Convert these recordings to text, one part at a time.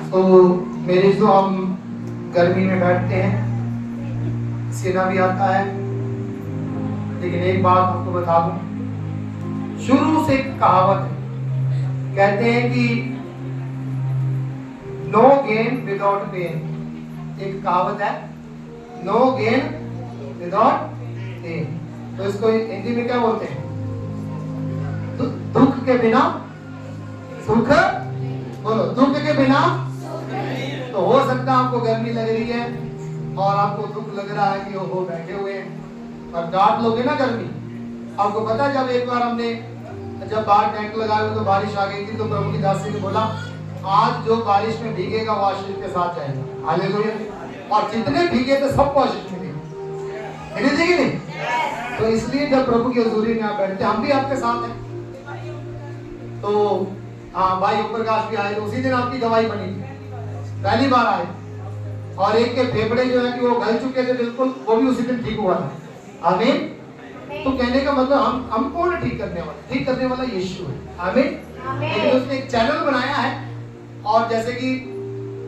तो मेरे जो हम गर्मी में बैठते हैं, सीना भी आता है, लेकिन एक बात आपको बता दूं, शुरू से एक कहावत है, कहते हैं कि नो गेन विदाउट पेन। एक कहावत है, नो गेन विदाउट पेन। तो इसको हिंदी में क्या बोलते हैं? दुख के बिना सुख। बोलो, दुख के बिना। तो हो सकता है आपको गर्मी लग रही है और आपको दुख लग रहा है कि वो बैठे हुए हैं और डांट लोगे ना गर्मी। आपको पता है जब एक बार हमने जब बाहर टेंट लगाए हुए तो बारिश आ गई थी, तो प्रभु की दासी ने बोला, आज जो बारिश में भीगेगा वो आशीष के साथ जाएगा। हालेलुया। और जितने भीगे थे सबको आशीष मिलेगी, मिलेगी नहीं? तो इसलिए जब प्रभु की हजूरी में आप बैठते, हम भी आपके साथ हैं। तो हाँ, भाई ऊपर काश भी आए तो उसी दिन आपकी गवाही बनी थी, पहली बार आए, और एक के फेफड़े जो है कि वो गल चुके थे बिल्कुल, वो भी उसी दिन ठीक हुआ था। आमीन। तो कहने का मतलब हम कौन ठीक करने वाला? ठीक करने वाला यीशु है। आमीन। लेकिन उसने एक चैनल बनाया है, और जैसे कि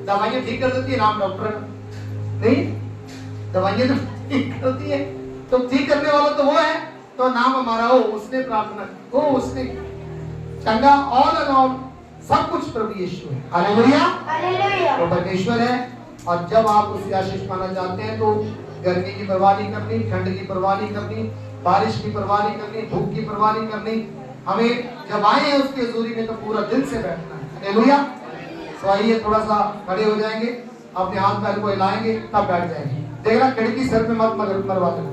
दवाइयां ठीक कर देती है, नाम डॉक्टर नहीं, दवाइयां तो ठीक करती है, तो ठीक करने वाला तो वो है, तो नाम हमारा हो, उसने प्रार्थना हो, उसने चंगा, ऑल एंड ऑल सब कुछ प्रभु यीशु है। हालेलुया। हालेलुया। तो परमेश्वर है, और जब आप उससे आशीष पाना चाहते हैं तो गर्मी की परवाह नहीं करनी, ठंड की परवाह नहीं करनी, बारिश की परवाह नहीं करनी, धूप की परवाह नहीं करनी। हमें जब आए हैं उसकी हजूरी में तो पूरा दिल से बैठना है। हालेलुया। तो आइए थोड़ा सा खड़े हो जाएंगे, अपने हाथ पैर को हिलाएंगे, तब बैठ जाएंगे। देखना खिड़की सर पे मत मरवा देना,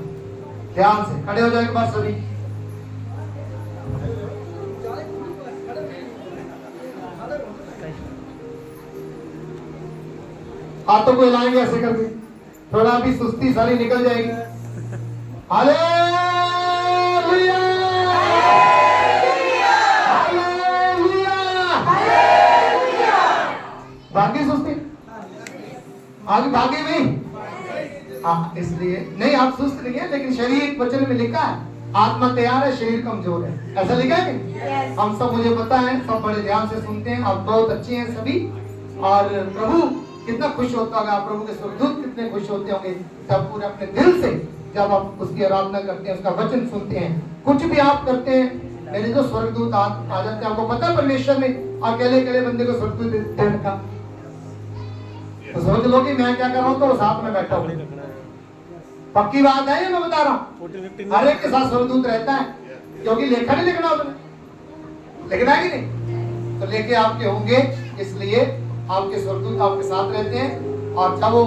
ध्यान से खड़े हो जाएंगे बात सभी। हाथों को हिलाएंगे ऐसे करके, थोड़ा भी सुस्ती सारी निकल जाएगी। Hallelujah, hallelujah, hallelujah. भागी सुस्ती, आगे भागे नहीं। हाँ, इसलिए नहीं, आप सुस्त नहीं है, लेकिन शरीर वचन में लिखा है, आत्मा तैयार है, शरीर कमजोर है, ऐसा लिखा है कि हम सब, मुझे पता है, सब बड़े ध्यान से सुनते हैं, आप बहुत अच्छे हैं सभी। और प्रभु कितना खुश होता होगा, प्रभु के स्वर्गदूत कितने खुश होते होंगे जब पूरे अपने दिल से जब आप उसकी आराधना करते हैं, उसका वचन सुनते हैं, कुछ भी आप करते हैं, मेरे जो स्वर्गदूत आ जाते हैं। आपको पता है परमेश्वर ने अकेले अकेले बंदे को स्वर्गदूत दे रखा, तो समझ लो कि मैं क्या कर रहा हूँ, तो साथ में बैठा हूँ। पक्की बात है, ये मैं बता रहा हूँ, हर एक के साथ स्वर्गदूत रहता है, क्योंकि लेखा नहीं लिखना उसने, लिखना है कि नहीं? तो लेके आपके होंगे, इसलिए आपके स्वर्गदूत आपके साथ रहते हैं। और जब वो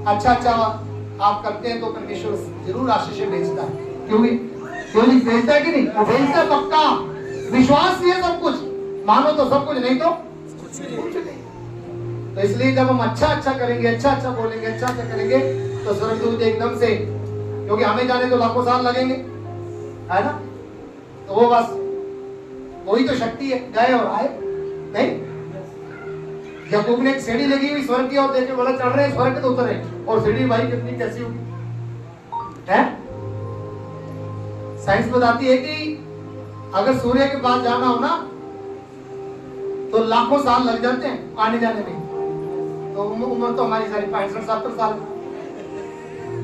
अच्छा अच्छा आप करते हैं तो परमेश्वर जरूर आशीष भेजता है। क्योंकि भेजता है कि नहीं? वो भेजता है पक्का, विश्वास ही है सब कुछ, मानो तो सब कुछ, नहीं तो कुछ नहीं। तो इसलिए जब हम अच्छा अच्छा करेंगे, अच्छा अच्छा बोलेंगे, अच्छा अच्छा करेंगे, तो स्वर्गदूत एकदम से, क्योंकि हमें जाने तो लाखों साल लगेंगे, है ना? तो वो बस वही तो शक्ति है, गए और आए नहीं। याकूब ने एक सीढ़ी लगी हुई स्वर्ग की और देखे, बोला चढ़ रहे हैं स्वर्ग तो उतर रहे, और सीढ़ी भाई कितनी कैसी होगी, है? साइंस बताती है कि अगर सूर्य के पास जाना हो ना तो लाखों साल लग जाते हैं आने जाने में, तो उम्र तो हमारी सारी 65-70 साल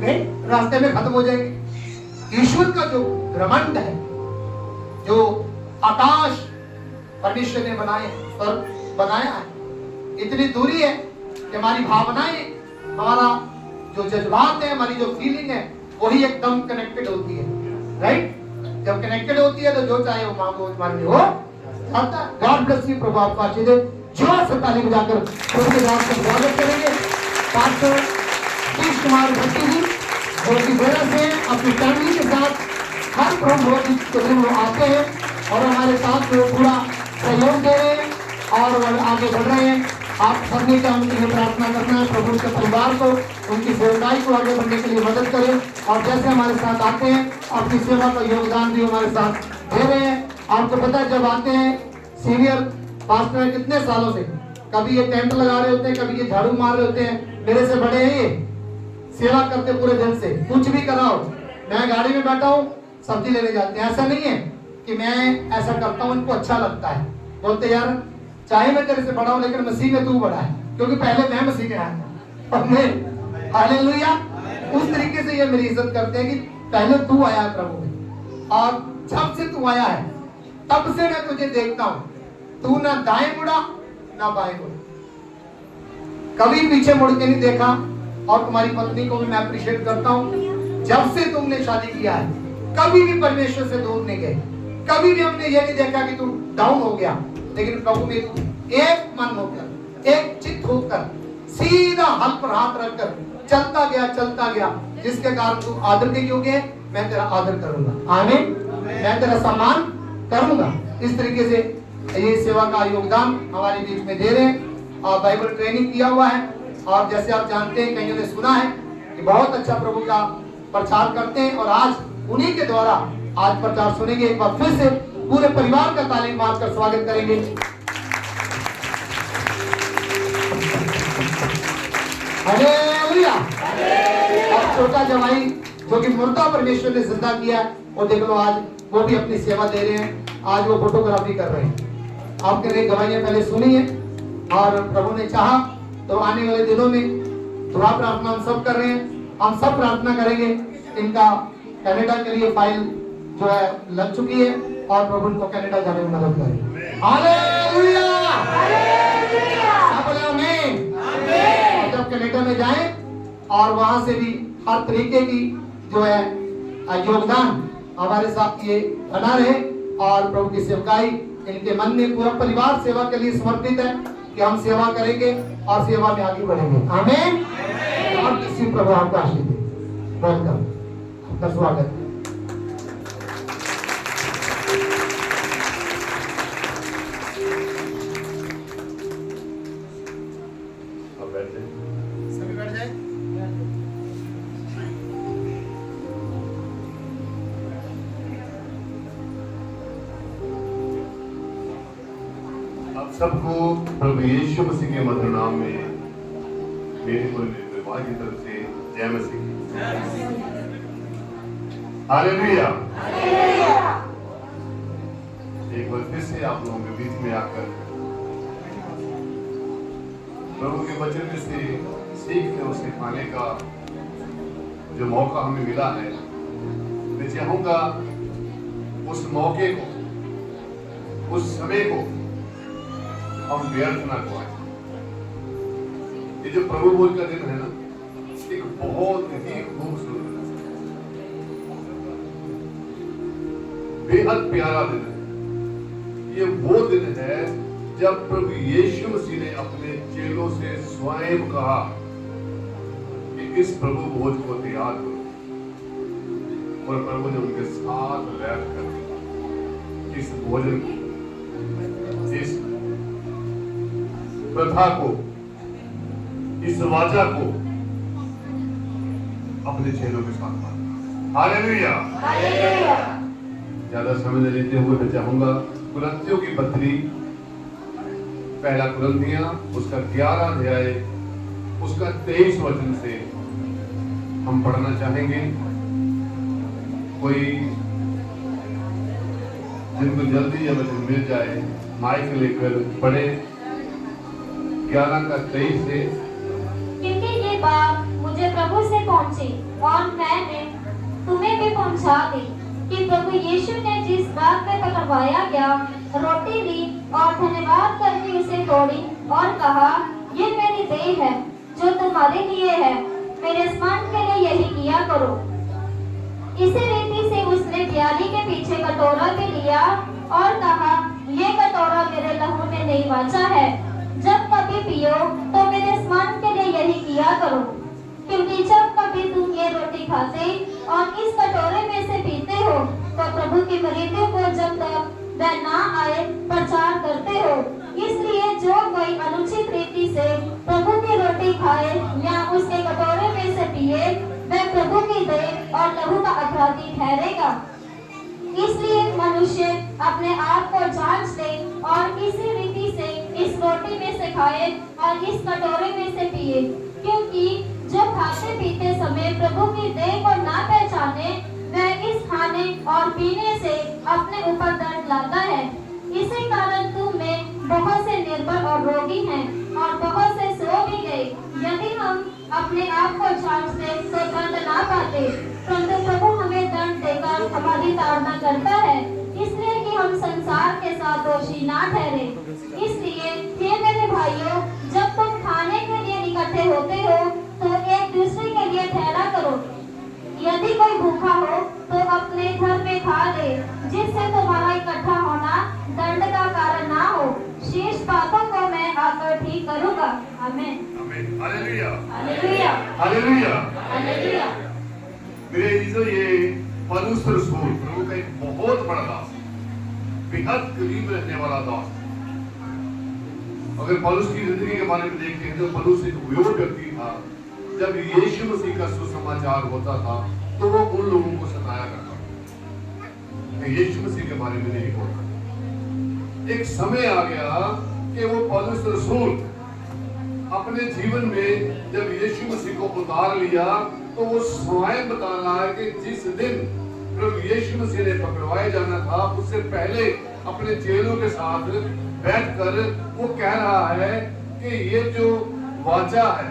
नहीं, रास्ते में खत्म हो जाएगी। ईश्वर का जो ब्रह्मांड है, जो आकाश परमेश्वर ने बनाए, स्वर्ग बनाया है, इतनी दूरी है कि हमारी भावनाएं, हमारा जो जज्बात है, हमारी जो फीलिंग है, वही एकदम कनेक्टेड होती है, राइट? जब कनेक्टेड होती है तो जो चाहे वो मांगो, हमारे लिए हो जाता है। गॉड ब्लेस यू, प्रभु आपको आशीष दे। जोर से ताली बजाकर प्रभु के नाम का स्वागत करेंगे पास्टर सतीश कुमार भट्टी जी, जो कि मेरा से अपनी फैमिली के साथ हर प्रभु के दिन वो आते हैं और हमारे साथ वो पूरा सहयोग दे रहे हैं और आगे बढ़ रहे हैं। आप सबने का उनके लिए प्रार्थना करना है, प्रभु के परिवार को, उनकी सेवकाई को आगे बढ़ने के लिए मदद करें, और जैसे हमारे साथ आते हैं अपनी सेवा का योगदान भी हमारे साथ दे रहे हैं। आपको पता है, जब आते हैं सीनियर पास्टर है कितने सालों से, कभी ये टेंट लगा रहे होते हैं, कभी ये झाड़ू मार रहे होते हैं, मेरे से बड़े हैं ये, सेवा करते पूरे दिन से, कुछ भी कराओ, मैं गाड़ी में बैठा हूँ, सब्जी लेने जाते हैं। ऐसा नहीं है कि मैं ऐसा करता हूँ, इनको अच्छा लगता है, बोलते यार चाहे मैं तेरे से बड़ा हूं लेकिन मसीह में तू बड़ा है, क्योंकि पहले मैं मसीह में आया और मैं, हालेलुया। उस तरीके से ये मेरी इज्जत करते हैं कि पहले तू आया प्रभु में, और जब से तू आया है तब से मैं तुझे देखता हूं, तू ना दाएं मुड़ा ना बाएं मुड़ा, कभी पीछे मुड़ के नहीं देखा। और तुम्हारी पत्नी को भी मैं अप्रिशिएट करता हूं, जब से तुमने शादी किया है कभी भी परमेश्वर से दूर नहीं गए, कभी भी हमने ये नहीं देखा कि तू डाउन हो गया, लेकिन प्रभु में तू एक मन होकर, एक चित्त होकर, सीधा हल पर हाथ रखकर चलता गया, जिसके कारण तू आदर के योग्य है। मैं तेरा आदर करूंगा, आमीन, मैं तेरा सम्मान करूंगा। इस तरीके से ये सेवा का योगदान हमारे बीच में दे रहे हैं, और बाइबल ट्रेनिंग किया हुआ है। और जैसे आप जानते हैं, कईयों ने सुना है कि बहुत अच्छा प्रभु का प्रचार करते हैं, और आज उन्हीं के द्वारा आज प्रचार सुनेंगे। एक बार फिर से पूरे परिवार का ताली मारकर स्वागत करेंगे। हालेलुया। और छोटा जवाई जो कि मुर्दा परमेश्वर ने जिंदा किया, और देख लो आज वो भी अपनी सेवा दे रहे हैं, आज वो फोटोग्राफी कर रहे हैं। आपके लिए गवाहियां पहले सुनी है, और प्रभु ने चाहा तो आने वाले दिनों में दुआ प्रार्थना हम सब कर रहे हैं, हम सब प्रार्थना करेंगे। इनका कनाडा के लिए फाइल जो है लग चुकी है, और प्रभु इनको कनाडा जाने में मदद करे। हालेलुया, सब बोले आमीन। और जब कनाडा में जाएं और वहां से भी हर तरीके की जो है योगदान हमारे साथ ये बना रहे, और प्रभु की सेवकाई इनके मन में, पूरा परिवार सेवा के लिए समर्पित है कि हम सेवा करेंगे और सेवा में आगे बढ़ेंगे, आमीन। और किसी प्रभु आपका आशीष दे। वेलकम, आपका स्वागत है। सभी बैठ जाए। आप सबको प्रभु यीशु मसीह के मधुर नाम में मेरे और मेरे परिवार की तरफ से जय मसीह। हालेलुया। एक बार फिर से आप लोगों के बीच में आकर प्रभु के वचन में से सीखने और सिखाने का जो मौका हमें मिला है, मैं चाहूंगा उस मौके को, उस समय को हम व्यर्थ ना गवाएं। ये जो प्रभु भोज का दिन है ना, एक बहुत ही खूबसूरत, बेहद प्यारा दिन है। ये वो दिन है जब प्रभु यीशु मसीह ने अपने चेलों से स्वयं कहा कि इस प्रभु भोज को तैयार करो, और प्रभु ने उनके साथ बैठकर इस भोजन को, इस प्रथा को, इस वाचा को अपने चेलों के साथ बांटा। हालेलुया। ज्यादा समय न लेते हुए मैं चाहूंगा कुरिन्थियों की पत्री, पहला कुरिन्थियां उसका 11 अध्याय उसका 23 वचन से हम पढ़ना चाहेंगे। कोई जिनको जल्दी या वचन मिल जाए माइक लेकर पढ़े 11 का 23 से। क्योंकि ये बात मुझे प्रभु से पहुंची और मैंने तुम्हें भी पहुंचा दी कि प्रभु यीशु ने जिस बात पे पकड़वाया गया, रोटी ली और धन्यवाद करके उसे तोड़ी और कहा, ये मेरी देह है जो तुम्हारे लिए है, मेरे स्मरण के लिए यही किया करो। इसी रीति से उसने प्याली के पीछे कटोरा भी लिया और कहा, ये कटोरा मेरे लहू में नई वाचा है, जब कभी पियो तो मेरे स्मरण के लिए यही किया करो। क्योंकि जब कभी तुम ये रोटी खाते और इस कटोरे में से पीते हो तो प्रभु की मृत्यु को जब तक वह ना आए प्रचार करते हो। इसलिए जो कोई अनुचित रीति से प्रभु की रोटी खाए या उसके कटोरे में से पिए, वह प्रभु की देह और लहू का अपराधी ठहरेगा। इसलिए मनुष्य अपने आप को जांच ले और इसी रीति से इस रोटी में से खाए और इस कटोरे में से पिए। क्योंकि जो खाते पीते समय प्रभु की देह को ना पहचाने, वह इस खाने और पीने से अपने ऊपर दंड लाता है। इसी कारण तुम में बहुत से निर्बल और रोगी हैं और बहुत से सो ना पाते, परंतु प्रभु हमें दंड देकर हमारी ताड़ना करता है, इसलिए कि हम संसार के साथ दोषी ना ठहरे। इसलिए हे मेरे भाइयों, जब तुम खाने के लिए इकट्ठे होते हो तो एक दूसरे के लिए ठहरा करो। यदि कोई भूखा हो तो अपने घर में खा ले, जिससे तुम्हारा इकट्ठा होना दंड का कारण ना हो। शेष बातों को मैं आकर ठीक करूंगा। आमीन। आमीन। हालेलुया। हालेलुया। हालेलुया। हालेलुया। मेरे अजीजों, ये पौलुस रसूल प्रभु का एक बहुत बड़ा दास, बेहद करीब रहने वाला दास। अगर पौलुस की जिंदगी के बारे में देखते हैं तो पौलुस एक वो व्यक्ति था, जब यीशु मसीह का सुसमाचार होता था तो वो उन लोगों को सताया करता था, यीशु मसीह के बारे में नहीं बोलता। एक समय आ गया कि वो पौलुस रसूल अपने जीवन में जब यीशु मसीह को उतार लिया तो वो स्वयं बता रहा है कि जिस दिन प्रभु यीशु मसीह ने पकड़वाए जाना था, उससे पहले अपने चेलों के साथ बैठकर वो कह रहा है कि ये जो वाचा है,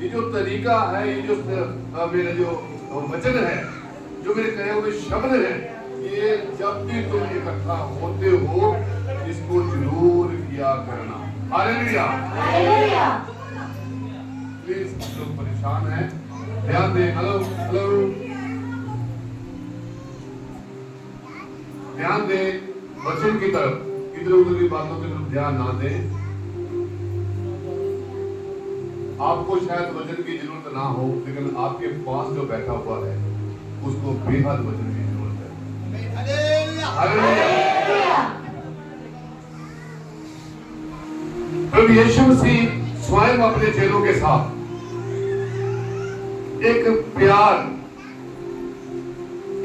ये जो तरीका है, ये जो मेरा जो वचन है, जो मेरे कहे हुए शब्द है, ये जब भी तुम इकट्ठा होते हो इसको जरूर किया करना। हालेलुया। हालेलुया। प्लीज, लोग परेशान हैं, ध्यान दें। हेलो हेलो, ध्यान दें वचन की तरफ, इधर उधर की बातों की तरफ ध्यान ना दें। आपको शायद वचन की जरूरत ना हो, लेकिन आपके पास जो बैठा हुआ है उसको बेहद वचन की जरूरत है। हालेलुया। प्रभु यीशु मसीह स्वयं अपने चेलों के साथ एक प्यार,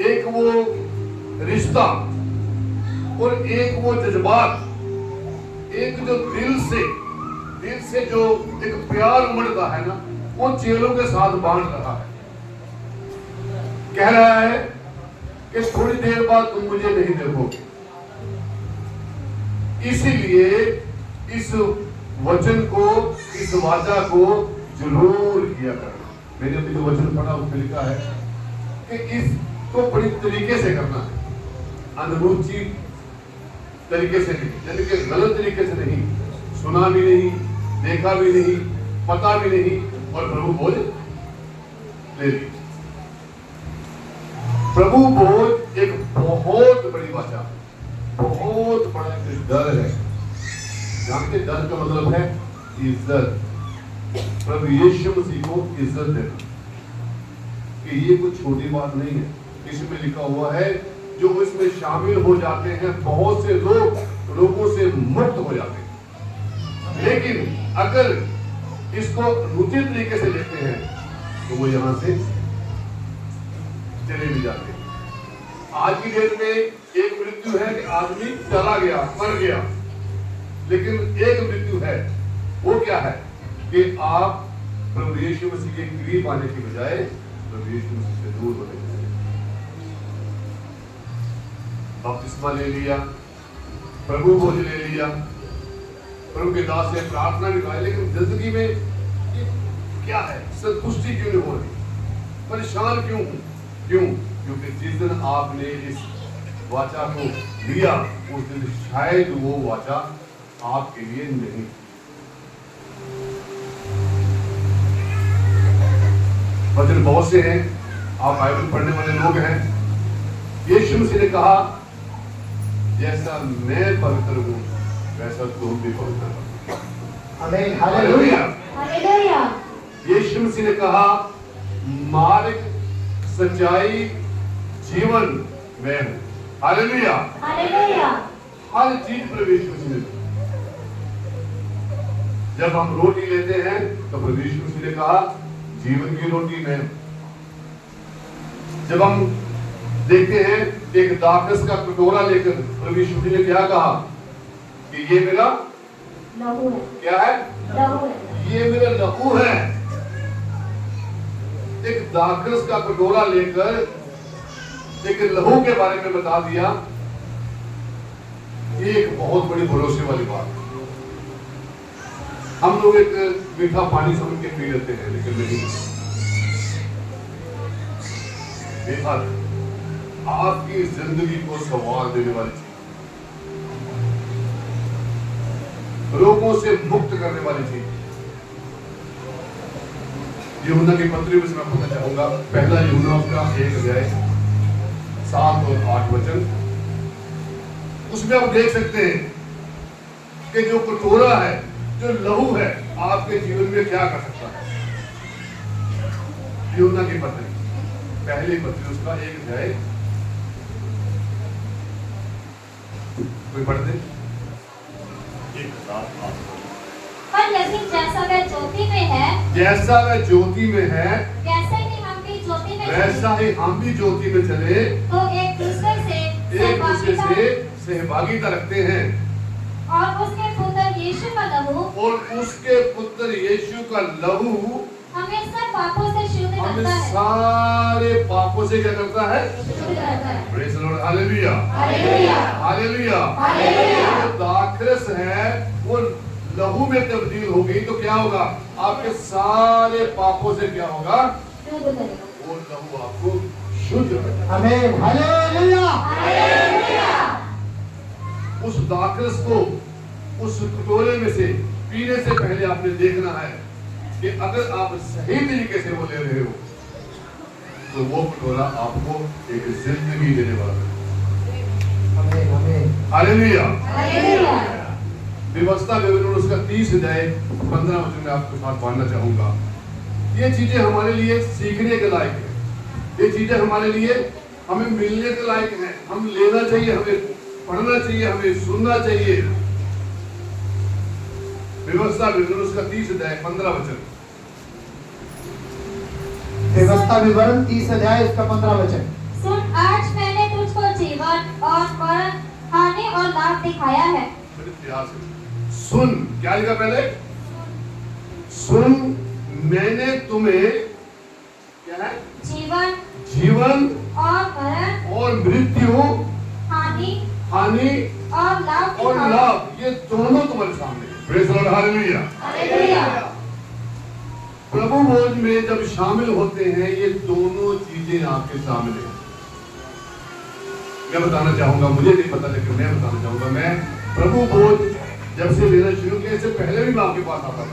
एक वो रिश्ता और एक वो जज्बात, एक जो दिल से जो एक प्यार उमड़ता है ना, वो चेलों के साथ बांट रहा है। कह रहा है कि थोड़ी देर बाद तुम मुझे नहीं देखोगे, इसीलिए इस वचन को, इस वाचा को जरूर किया करना। मैंने अभी जो वचन पढ़ा उसमें लिखा है कि इसको बड़ी तरीके से करना है, अनुचित तरीके से नहीं, यानी कि गलत तरीके से नहीं, सुना भी नहीं, देखा भी नहीं, पता भी नहीं, और प्रभु भोज ले ली। प्रभु भोज एक बहुत बड़ी वाचा, बहुत बड़ा डर है। जानते डर का मतलब है इज्जत। प्रभु यीशु मसीह को इज्जत देना, कि ये कुछ छोटी बात नहीं है। इसमें लिखा हुआ है जो इसमें शामिल हो जाते हैं, बहुत से लोग रोगों से मुक्त हो जाते हैं। लेकिन अगर इसको अनुचित तरीके से लेते हैं तो वो यहां से चले भी जाते हैं। आज की डेट में एक मृत्यु है कि आदमी चला गया, मर गया, लेकिन एक मृत्यु है, वो क्या है कि आप प्रभु यीशु मसीह के करीब आने की बजाय प्रभु यीशु मसीह से दूर होने लगे। बपतिस्मा ले लिया, प्रभु भोज ले लिया, प्रभु के दास से प्रार्थना भी पाई, लेकिन जिंदगी में क्या है, संतुष्टि क्यों नहीं हो रही, परेशान क्यों हूं? क्यों? क्योंकि जिस दिन आपने इस वाचा को लिया उस दिन शायद वो वाचा आपके लिए नहीं। वचन बहुत से हैं, आप बाइबल पढ़ने वाले लोग हैं। यीशु मसीह ने कहा जैसा मैं पवित्र हूं वैसा तुम भी पवित्र बनो। आमीन। हालेलुया। हालेलुया। यीशु मसीह ने कहा मार्ग, सच्चाई, जीवन मैं हूं। हालेलुया। हालेलुया। हर चीज प्रभु यीशु मसीह ने। जब हम रोटी लेते हैं तो प्रभु यीशु मसीह ने कहा जीवन की रोटी मैं हूं। जब हम देखते हैं एक दाखरस का कटोरा लेकर प्रभु यीशु मसीह ने क्या कहा कि ये मेरा लहू है। क्या है? लहू है। ये मेरा लहू है। एक दाखरस का कटोरा लेकर एक लहू के बारे में बता दिया, ये एक बहुत बड़ी भरोसे वाली बात है। हम लोग एक मीठा पानी समझ के पी लेते हैं, लेकिन नहीं, बेहद आपकी जिंदगी को संवार देने वाली चीज, रोगों से मुक्त करने वाली चीज। यूहन्ना की पत्री में मैं पढ़ना चाहूंगा, पहला यूहन्ना का 1:7 और 8 वचन। उसमें आप देख सकते हैं कि जो कटोरा है, जो लहू है, आपके जीवन में क्या कर सकता है। यूहन्ना की पत्री, पहली पत्री उसका 1 कोई पढ़ दे। पर लेकिन जैसा वह ज्योति में है, जैसा वह ज्योति में है, वैसे ही हम भी ज्योति में वैसा ही हम भी ज्योति में चले, तो एक दूसरे से सहभागिता रखते हैं। और उसके पुत्र यीशु का लहू, और उसके पुत्र यीशु का लहू हमें सब पापों से शुद्ध हमें करता है। सारे पापों से क्या करता है? शुद्ध करता है। Praise the lord, hallelujah, hallelujah, hallelujah. Hallelujah. जो दाखरस है वो लहू में तब्दील हो गई तो क्या होगा? आपके सारे पापों से क्या होगा? शुद्ध करेगा। वो लहू आपको शुद्ध करेगा। आमीन, हालेलुया। हालेलुया। उस दाखरस को उस कटोरे में से पीने से पहले आपने देखना है कि अगर आप सही तरीके से वो ले रहे हो तो वो कटोरा आपको एक जिंदगी देने वाला है। आमीन, आमीन। हालेलुया। हालेलुया। व्यवस्था विवरण उसका 30:15 वचन में आपके साथ पढ़ना चाहूंगा। ये चीजें हमारे लिए सीखने के लायक है, ये चीजें हमारे लिए हमें मिलने के लायक है। हम लेना चाहिए, हमें पढ़ना चाहिए, हमें सुनना चाहिए। व्यवस्था विवरण उसका 30:15 वचन। व्यवस्था विवरण 30 उसका 15 वचन। सुन, आज मैंने तुझको जीवन और मरण, हानि और लाभ दिखाया है। बड़े प्यार से सुन, क्या लिखा पहले? सुन, मैंने तुम्हें क्या है? जीवन जीवन और मरण, और मृत्यु, हानि हानि और लाभ और दिखाया। लाभ, ये दोनों तुम्हारे सामने है। Praise the lord, hallelujah. Hallelujah. प्रभु भोज में जब शामिल होते हैं ये दोनों चीजें आपके सामने हैं। मैं बताना चाहूंगा, मुझे नहीं पता लेकिन मैं बताना चाहूंगा, मैं प्रभु भोज जब से लेना शुरू किया, इससे पहले भी मैं आपके पास आता था,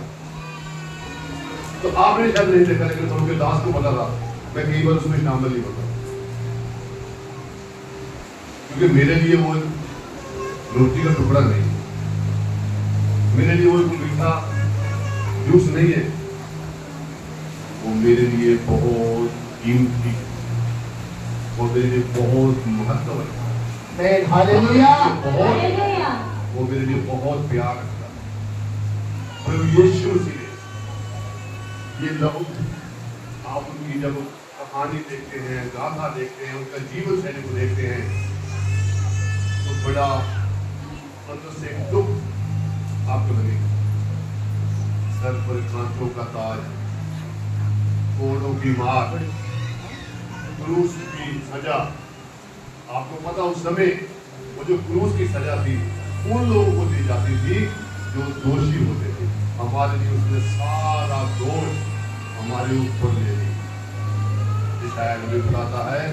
तो आपने शायद नहीं देखा, लेकिन प्रभु के दास को पता था। मैं कई बार उसमें शामिल नहीं होता क्योंकि मेरे लिए वो रोटी का टुकड़ा नहीं, मेरे लिए वो मीठा जूस नहीं है, वो मेरे लिए बहुत कीमती, वो मेरे लिए बहुत महत्व है। आमीन, हालेलुया। हालेलुया। वो मेरे लिए बहुत प्यार रखता है। प्रभु यीशु मसीह ने ये लहू, आप उनकी जब कहानी देखते हैं, गाथा देखते हैं, उनका जीवन शैली को देखते हैं तो बड़ा अंदर से दुख आपको लगेगा। सर पर कांटों का ताज, कोड़ों की मार, क्रूस की सजा। आपको पता उस समय वो जो क्रूस की सजा थी उन लोगों को दी जाती थी जो दोषी होते थे। हमारे लिए उसने सारा दोष हमारे ऊपर ले लिया। शायद हमें बताता है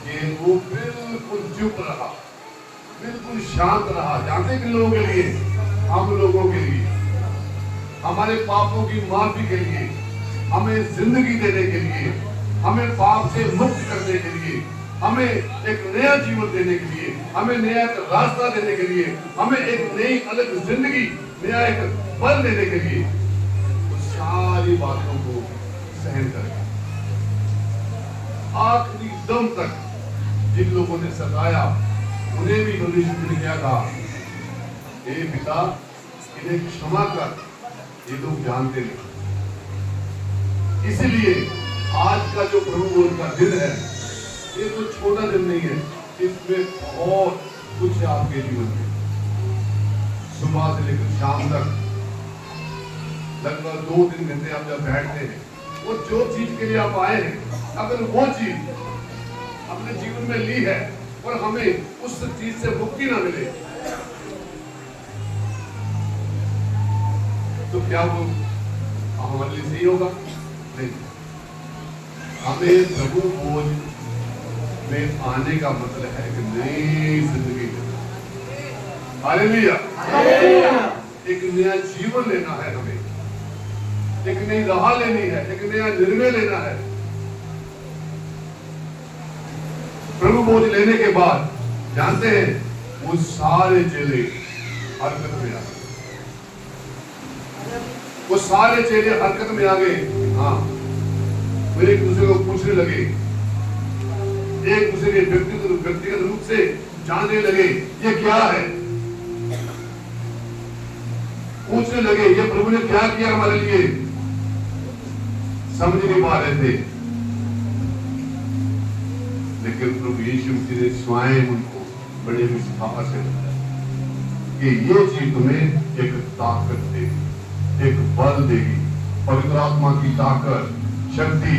कि वो बिल्कुल चुप रहा, बिल्कुल शांत रहा। जानते किन लोगों के लिए? हम लोगों के लिए, हमारे पापों की माफी के लिए, हमें जिंदगी देने के लिए, हमें पाप से मुक्त करने के लिए, हमें एक नया जीवन देने के लिए, हमें नया एक रास्ता देने के लिए, हमें एक नई अलग जिंदगी, नया एक बल देने के लिए उन सारी बातों को सहन करेगा। आखिरी दम तक जिन लोगों ने सताया उन्हें भी यीशु ने क्या कहा? हे पिता, इन्हें क्षमा कर, ये लोग जानते नहीं। इसीलिए आज का जो प्रभु बोध का दिन है, ये तो छोटा दिन नहीं है, इसमें बहुत कुछ है आपके जीवन में। सुबह से लेकर शाम तक लगभग 2-3 घंटे आप जब बैठते हैं, वो जो चीज के लिए आप आए हैं, अगर वो चीज अपने जीवन में ली है और हमें उस चीज से मुक्ति ना मिले तो क्या वो हमारे लिए सही होगा? नहीं। हमें प्रभु भोज में आने का मतलब है कि नई जिंदगी लेना। हालेलुया। एक नया जीवन लेना है हमें, एक नई राह लेनी है, एक नया निर्णय लेना है। प्रभु भोज लेने के बाद जानते हैं वो सारे चेले हरकत में आ गए। वो सारे चेले हरकत में आ गए। हाँ, वे एक दूसरे को पूछने लगे, एक दूसरे के व्यक्तिगत रूप से जानने लगे ये क्या है, पूछने लगे ये प्रभु ने क्या किया हमारे लिए। समझ नहीं पा रहे थे, लेकिन प्रभु यीशु मसीह ने स्वयं उनको बड़े विस्तार से बताया कि ये चीज तुम्हें एक ताकत देगी, एक बल देगी, पवित्र आत्मा की ताकत, शक्ति।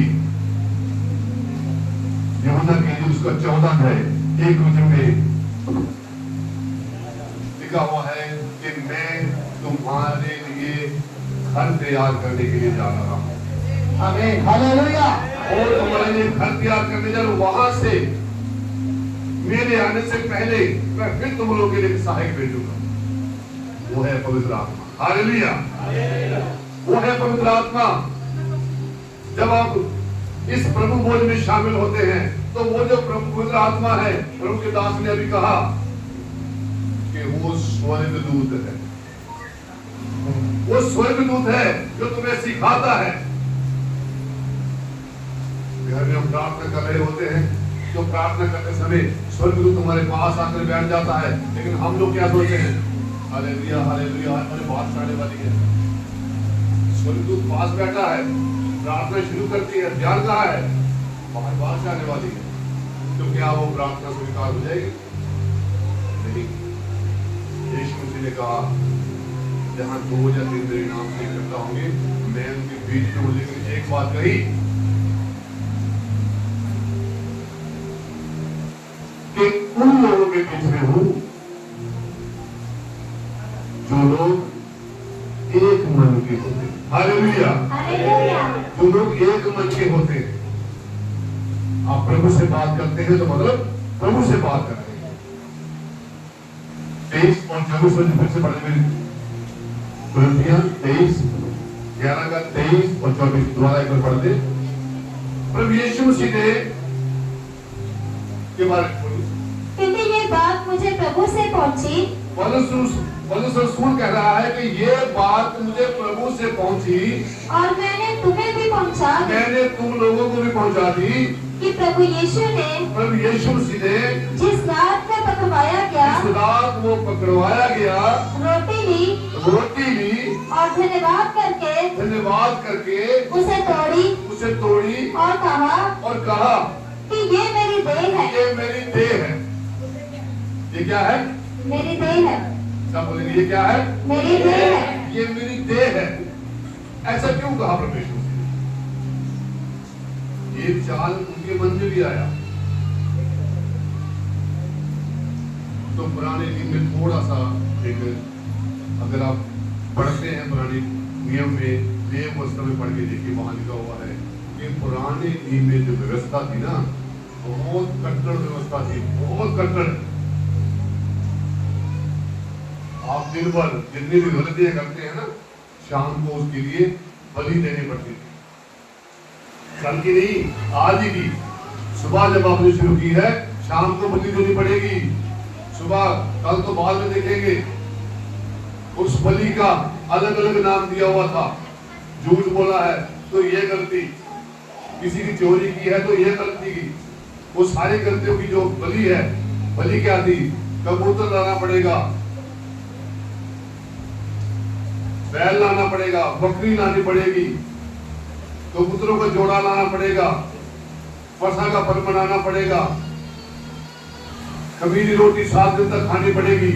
यूहन्ना के लिए उसका 14 है 1 में लिखा हुआ है कि मैं तुम्हारे लिए घर तैयार करने के लिए जा रहा हूं। आमीन, हालेलुया। और तुम्हारे लिए घर तैयार करने जा रहा हूं। वहां से मेरे आने से पहले मैं फिर तुम लोगों के लिए सहायक भेजूंगा। वो है पवित्र आत्मा। हालेलुया। वो है पवित्र आत्मा। जब आप इस प्रभु भोज में शामिल होते हैं तो वो जो प्रभु पवित्र आत्मा है, प्रभु के दास ने अभी कहा कि वो स्वर्गदूत है। वो स्वर्गदूत है जो तुम्हें सिखाता है। घर में हम प्रार्थना कर रहे होते हैं, तो प्रार्थना करते समय स्वर्गदूत हमारे पास आकर बैठ जाता है, लेकिन हम लोग क्या सोचते हैं, हालेलुया हालेलुया, हमारे बात आने वाली है। स्वर्गदूत पास बैठा है, प्रार्थना शुरू करती है, ध्यान कहाँ है, बाहर बात आने वाली है। तो क्या वो प्रार्थना स्वीकार हो जाएगी? नहीं। यीशु मसीह ने कहा जहां 2 या 3 मेरे नाम से इकट्ठा होंगे मैं उनके बीच में हूं। लेकिन एक बात कही कि उन लोगों के बीच में हूं जो लोग एक मन के होते हैं। हालेलुया। जो लोग एक मन के होते हैं। आप प्रभु से बात करते हैं तो मतलब प्रभु से बात कर रहे हैं। 23 और 24 फिर से पढ़ने में, कुरिन्थियों 23 11 का 23 और 24 दोबारा एक बार पढ़ दे। प्रभु यीशु मसीह ने के बारे में बोली, क्योंकि ये बात मुझे प्रभु से पहुंची। पौलुस रसूल कह रहा है कि ये बात मुझे प्रभु से पहुंची और मैंने तुम्हें भी पहुंचा दी, मैंने तुम लोगों को भी पहुंचा दी कि प्रभु यीशु मसीह ने जिस रात में पकड़वाया गया, जिस रात वो पकड़वाया गया, रोटी ली और धन्यवाद करके उसे तोड़ी और कहा कि ये मेरी देह है। ये मेरी देह है। ये क्या है? मेरी देह है। सब बोलेंगे ये क्या है? मेरी देह है। ये मेरी देह है। ऐसा क्यों कहा परमेश्वर? ये चाल उनके मन में भी आया। तो पुराने दिन में थोड़ा सा एक, अगर आप पढ़ते हैं पुराने नियम में, देव वस्त्र में पढ़ के देखिए, वहां लिखा हुआ है कि पुराने नियम में जो व्यवस्था थी ना, बहुत कट्टर व्यवस्था थी, बहुत कट्टर। आप दिन भर जितनी भी गलतियां करते हैं ना, शाम को उसके लिए बलि देनी पड़ती थी। कल की नहीं, आज ही की। सुबह जब आपने शुरू की है, शाम को बलि देनी पड़ेगी। सुबह, कल तो बाद में देखेंगे। उस बलि का अलग अलग नाम दिया हुआ था। झूठ बोला है तो ये गलती, किसी की चोरी की है तो ये गलती की। वो सारी गलतियों की जो बलि है, बलि क्या थी? कबूतर लाना पड़ेगा, बैल लाना पड़ेगा, बकरी लानी पड़ेगी, कबूतरों का जोड़ा लाना पड़ेगा, फसा का फल बनाना पड़ेगा, खमीरी रोटी 7 दिन तक खानी पड़ेगी।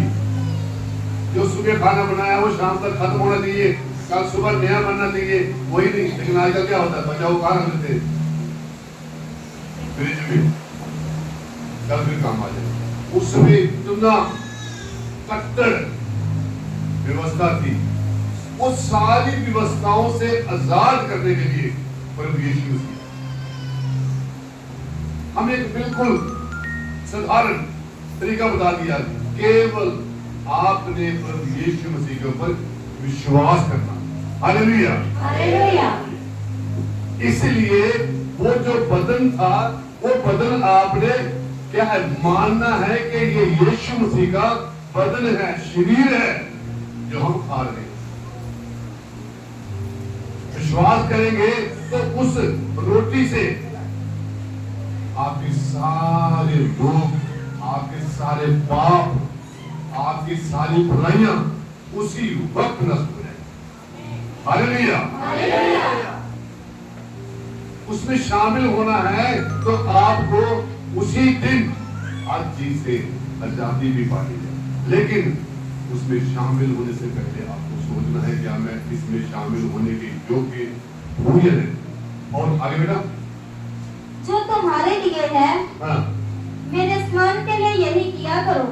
जो सुबह खाना बनाया वो शाम तक खत्म होना चाहिए, कल सुबह नया बनना चाहिए। वही नहीं, लेकिन आजकल क्या होता है, बचाओ कहाँ रख लेते फ्रिज में, कल फिर काम आ जाए। उस समय इतना कट्टर व्यवस्था थी। उस सारी व्यवस्थाओं से आजाद करने के लिए प्रभु यीशु मसीह हमें एक बिल्कुल साधारण तरीका बता दिया, केवल आपने प्रभु यीशु मसीह के ऊपर विश्वास करना। हालेलुया। हालेलुया। इसलिए वो जो बदन था, वो बदन आपने क्या है, मानना है कि ये यीशु मसीह का बदन है, शरीर है जो हम खा रहे हैं। विश्वास करेंगे तो उस रोटी से आपके सारे रोग, आपके सारे पाप, आपकी सारी बुराइयां उसी वक्त नष्ट हो जाएंगी। हालेलुया। हालेलुया। उसमें शामिल होना है तो आपको उसी दिन हर चीज से आजादी भी पानी है। लेकिन उसमें शामिल होने से पहले आपको सोचना है क्या मैं इसमें शामिल होने के योग्य हूं या नहीं। और आगे बेटा, जो तुम्हारे लिए है हाँ, मेरे स्मरण के लिए यही किया करो।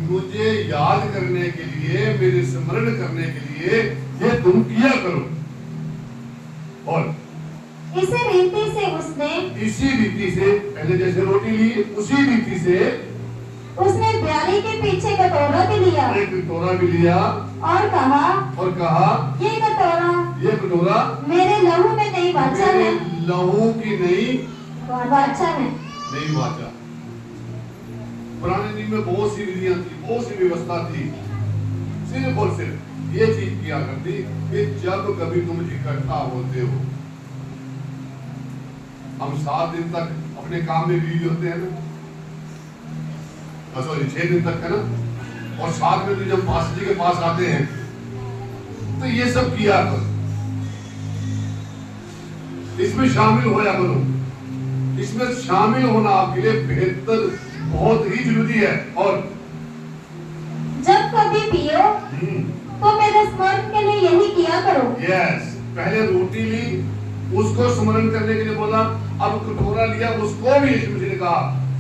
मुझे याद करने के लिए, मेरे स्मरण करने के लिए ये तुम किया करो। और इसी रीति से उसने इसी रीति से, पहले जैसे रोटी ली उसी रीति से उसने ब्याली के पीछे कटोरा भी लिया एक कटोरा भी लिया और कहा, ये कटोरा मेरे लहू में नई वाचा है। मेरे लहू की नई वाचा है। नई वाचा। पुराने दिन में बहुत सी विधियां थी, बहुत सी व्यवस्था थी। सिर्फ और सिर्फ ये चीज किया करती कि जब कभी तुम इकट्ठा होते हो, हम 7 दिन तक अपने काम में बिजी होते हैं ना, सॉरी 6 दिन तक है ना, और 7 में जब पास्टर जी के पास आते हैं तो ये सब किया करो, इसमें शामिल होया करो। इसमें शामिल होना आपके लिए बेहतर, बहुत ही जरूरी है। और जब कभी पियो तो मेरे स्मरण के लिए यही किया करो। यस, पहले रोटी ली, उसको स्मरण करने के लिए बोला, अब कटोरा लिया, उसको भी यीशु मसीह ने कहा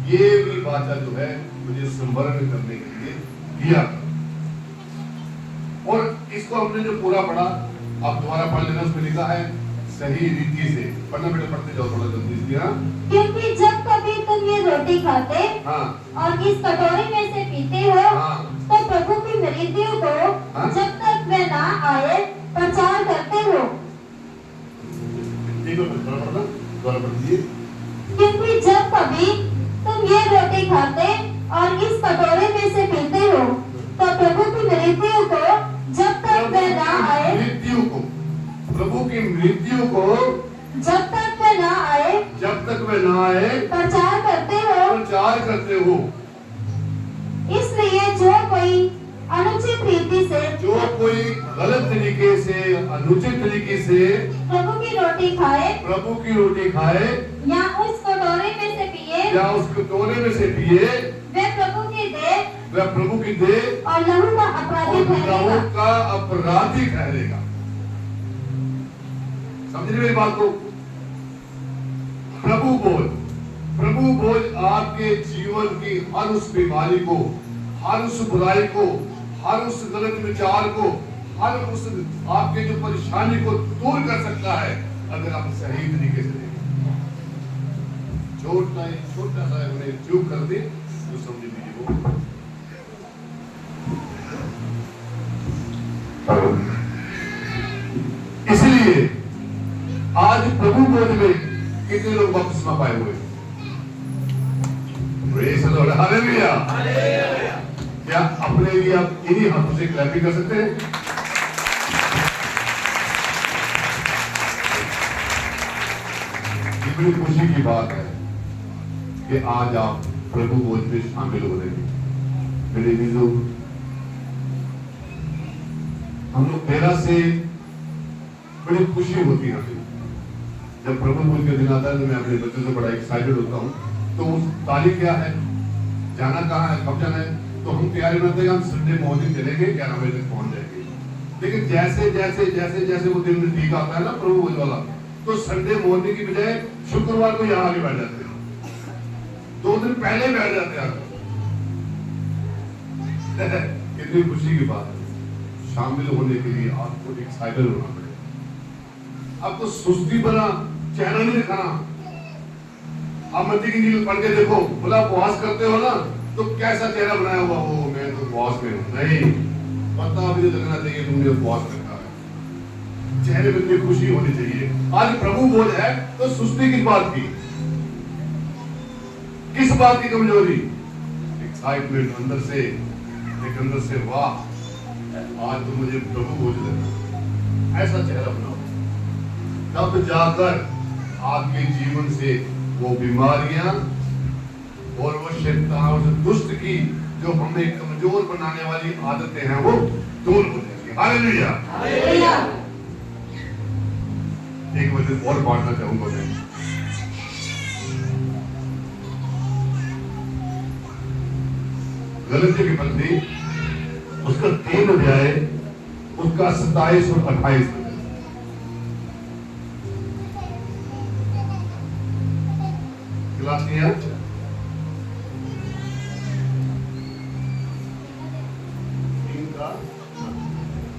ये भी वाचा जो है मुझे स्मरण करने के लिए दिया। और इसको हमने जो पूरा पढ़ा, आप दोबारा पढ़ लेना, उसमें लिखा है सही रीति से पढ़ना। बेटा पढ़ते जाओ थोड़ा जल्दी से। हाँ, क्योंकि जब कभी तुम ये रोटी खाते हाँ, और इस कटोरी में से पीते हो हाँ, तो प्रभु की मृत्यु को हाँ? जब तक वह ना आए प्रचार करते हो। ठीक है, दोबारा पढ़ दीजिए। क्योंकि जब कभी तुम ये रोटी खाते और इस कटोरे में से पीते हो तो प्रभु की मृत्यु को जब तक वह ना आए, मृत्यु को, प्रभु की मृत्यु को जब तक वह ना आए जब तक वह ना आए प्रचार करते हो। प्रचार करते हो। इसलिए जो कोई अनुचित रीति से, जो कोई गलत तरीके से, अनुचित तरीके से प्रभु की रोटी खाए प्रभु की रोटी खाए या उस कटोरे में से पिए, या उस कटोरे में से पिए, वह प्रभु की देह वह प्रभु की देह और लहू का अपराधी और ठहरेगा। लहू का अपराधी ठहरेगा। समझ मेरी बात को? प्रभु बोझ आपके जीवन की हर उस बीमारी को, हर उस बुराई को, हर उस गलत विचार को, हर उस आपके जो परेशानी को दूर कर सकता है अगर आप सही तरीके से देखें। छोटा सा उन्हें चूक कर दे तो समझ लीजिए वो। इसलिए आज प्रभु बोझ में कितने लोग बपतिस्मा पाए हुए? Praise the lord, hallelujah. क्या अपने लिए आप इन्हीं हाथों से क्लैपिंग कर सकते हैं? ये बड़ी खुशी की बात है कि आज आप प्रभु बोझ में शामिल हो रहे हैं। मेरे बीजों, हम लोग 13 से बड़ी खुशी होती है हमें जब प्रभु बोझ का दिन आता है। तो मैं अपने बच्चों से बड़ा एक्साइटेड होता हूँ। तो उस तारीख क्या है, जाना कहाँ है, कब जाना है, तो हम तैयारी बनाते हैं हम संडे मॉर्निंग चलेंगे, 11 बजे तक पहुंच जाएंगे। लेकिन जैसे जैसे जैसे जैसे वो दिन ठीक आता है ना प्रभु बोझ वाला, तो संडे मॉर्निंग की बजाय शुक्रवार को यहाँ आगे बैठ जाते हैं, 2 दिन पहले बैठ जाते हैं। कितनी खुशी की बात है। शामिल होने के लिए आपको एक्साइटेड होना पड़ेगा। आपको सुस्ती बना चेहरा नहीं दिखाना। आप मत्ती की इंजील पढ़ के देखो, बोला उपवास करते हो ना तो कैसा चेहरा बनाया हुआ हो, मैं तो उपवास में हूं। नहीं, पता भी लगना चाहिए तुमने उपवास रखा है, चेहरे पे इतनी खुशी होनी चाहिए। आज प्रभु बोझ है तो सुस्ती किस बात की, किस बात की कमजोरी? एक्साइटमेंट अंदर से, एक अंदर से वाह आज तो मुझे प्रभु बोझ देना, ऐसा चेहरा बनाओ। तब जाकर आपके जीवन से वो बीमारियां और वो शैतान और दुष्ट की जो हमें कमजोर बनाने वाली आदतें हैं वो दूर हो जाएंगी। हालेलुया। हालेलुया। एक वचन और पढ़ना चाहूंगा मैं, गलतियों की पत्री उसका 3 अध्याय उसका 27 और 28 में। गलातिया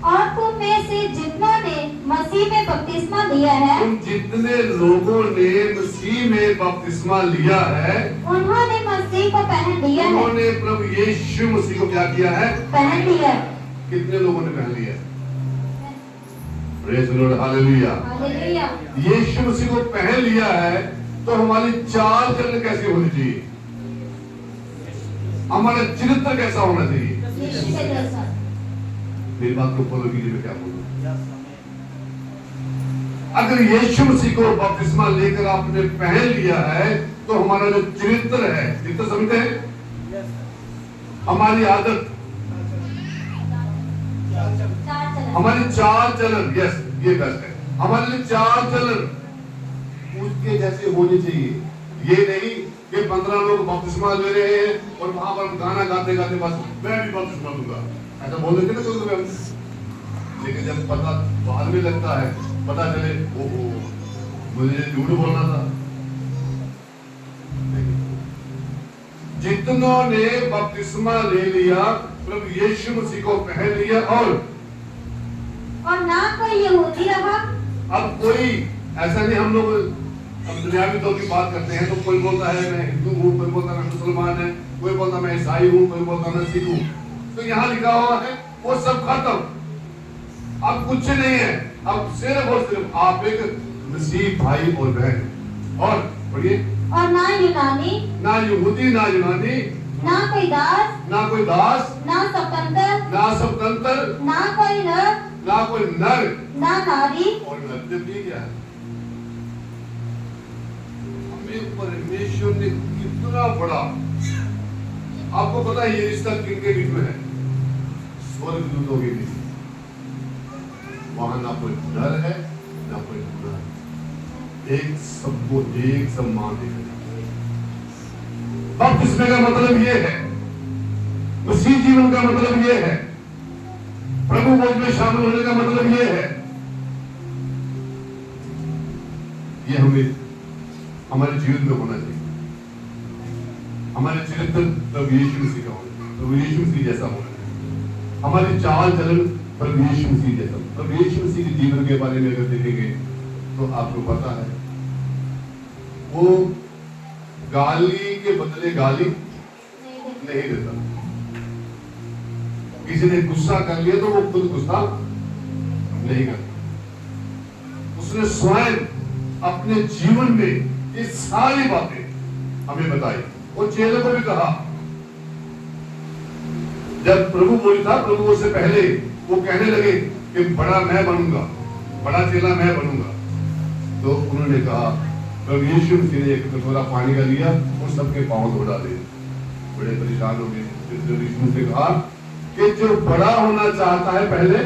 और तुम में से जितनों ने मसीह में बपतिस्मा लिया है, तुम जितने लोगों ने मसीह में बपतिस्मा लिया है, उन्होंने मसीह को पहन लिया है। उन्होंने प्रभु यीशु मसीह को क्या किया है? पहन लिया है। कितने लोगों ने पहन लिया? Praise the lord, hallelujah. Hallelujah. Yeshu Masih को पहन लिया है तो हमारी चाल चलन कैसी होनी चाहिए, हमारा चरित्र कैसा होना चाहिए? यीशु के जैसा। मेरी बात को फॉलो कीजिए, मैं क्या बोल रहा हूं। अगर यीशु मसीह को बपतिस्मा लेकर आपने पहन लिया है तो हमारा जो चरित्र है, चरित्र समझते हैं, हमारी आदत, हमारी चाल चलन, यस ये बेस्ट है, हमारी चाल चलन उसके जैसे होनी चाहिए। ये नहीं कि 15 लोग बपतिस्मा ले रहे हैं और वहां पर गाना गाते गाते बस मैं भी बपतिस्मा दूंगा, ऐसा बोल देते ना कभी हम। लेकिन जब पता बाद में लगता है, पता चले ओहो मुझे झूठ बोलना था। जितनों ने बपतिस्मा ले लिया, प्रभु यीशु मसीह को पहन लिया, और ना कोई यहूदी रहा। अब कोई ऐसा नहीं, हम लोग अब दुनियावी तौर की बात करते हैं तो कोई बोलता है मैं हिंदू हूँ, कोई बोलता है मैं मुसलमान है, कोई बोलता मैं ईसाई हूँ, कोई बोलता मैं सिख हूँ। तो यहाँ लिखा हुआ है वो सब खत्म, अब कुछ नहीं है, अब सिर्फ और सिर्फ आप एक मसीह भाई और बहन। और पढ़िए, और ना यूनानी, ना यहूदी ना यूनानी, ना कोई दास, ना कोई दास, ना स्वतंत्र, ना स्वतंत्र, ना कोई नर, ना कोई नर, ना नारी। और नृत्य भी क्या है? हमें परमेश्वर ने कितना बड़ा, आपको पता है ये रिश्ता किनके बीच में है? स्वर्ग दूतों के बीच। वहां ना कोई नर है ना कोई नर, एक सबको एक सम्मान देगा। बपतिस्मे का मतलब ये है, मसीह जीवन का मतलब ये है, प्रभु भोज में शामिल होने का मतलब ये है। ये हमें हमारे जीवन में होना चाहिए, हमारे चरित्र प्रभु यीशु मसीह का होना, प्रभु यीशु मसीह जैसा होना चाहिए, हमारी चाल चलन प्रभु यीशु मसीह जैसा। प्रभु यीशु मसीह के जीवन के बारे में अगर देखेंगे तो आपको पता है वो गाली के बदले गाली नहीं देता। किसी ने गुस्सा कर लिया तो वो खुद गुस्सा नहीं करता। उसने स्वयं अपने जीवन में ये सारी बातें हमें बताई और चेलों को भी कहा। जब प्रभु बोली था, प्रभु से पहले वो कहने लगे कि बड़ा मैं बनूंगा, बड़ा चेला मैं बनूंगा, तो उन्होंने कहा, प्रभु यीशु मसीह ने एक कटोरा पानी का लिया और सबके पांव धो डाले। बड़े परेशान हो गए। फिर यीशु ने कहा कि जो बड़ा होना चाहता है पहले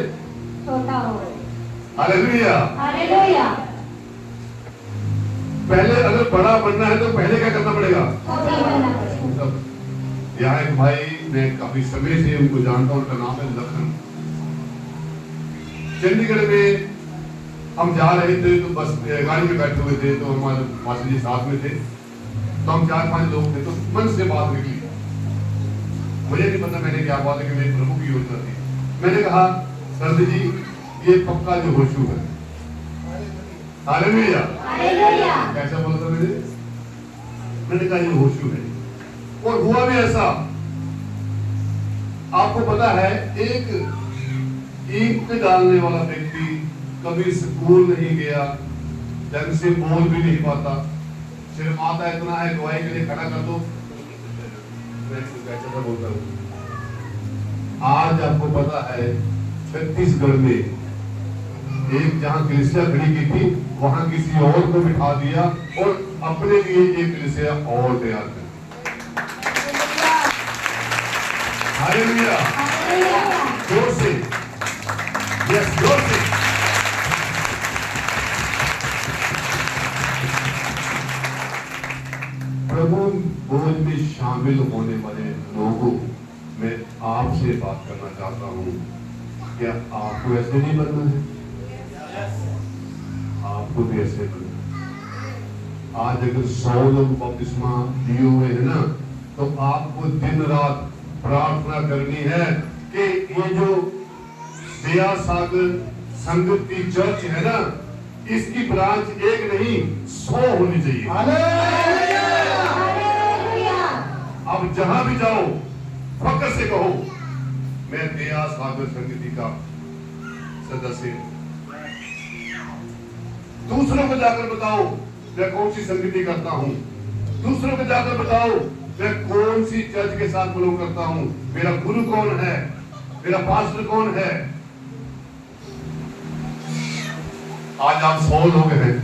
छोटा हो। हालेलुया। हालेलुया। पहले अगर बड़ा बनना है तो पहले क्या करना पड़ेगा? यहाँ एक भाई, मैं काफी समय से उनको जानता हूँ, उनका नाम है लखन। चंडीगढ़ में हम जा रहे थे तो बस गाड़ी में बैठे हुए थे, तो हमारे मासी जी साथ में थे, तो हम 4-5 लोग थे, तो मन से बात निकली। मुझे नहीं पता मैंने क्या बात है कि मेरे प्रभु की योजना थी। मैंने कहा, सर जी ये पक्का जो होशू है। हालेलुया। हालेलुया। कैसा बोला था मैंने? मैंने कहा ये यहोशू है। और हुआ भी ऐसा। आपको पता है, एक ईंट पे डालने वाला व्यक्ति कभी स्कूल नहीं गया, ढंग से बोल भी नहीं पाता, सिर्फ आता इतना है गवाही के लिए खड़ा कर दो, मैं ऐसा बोलता हूँ। आज आपको पता है छत्तीसगढ़ में एक जहां कलीसिया खड़ी की थी, वहां किसी और को बिठा दिया और अपने लिए एक कलीसिया और तैयार कर दी। हालेलुया, जोर से, यस जोर से। प्रभु भोज में शामिल होने वाले लोगों, मैं आपसे बात करना चाहता हूँ, क्या आपको ऐसे नहीं बनना है? आपको भी ऐसे बनना है। आज अगर 100 लोग बपतिस्मा लिए हुए हैं ना, तो आपको दिन रात प्रार्थना करनी है कि ये जो दया सागर संगत की चर्च है ना, इसकी ब्रांच एक नहीं 100 होनी चाहिए। अब जहां भी जाओ फक्र से कहो, मैं दया सागर संगति का सदस्य हूं। दूसरों को जाकर बताओ मैं कौन सी संगति करता हूं। दूसरों को जाकर बताओ मैं कौन सी चर्च के साथ बिलोंग करता हूं, मेरा गुरु कौन है, मेरा पास्टर कौन है। आज आप 100 लोग हैं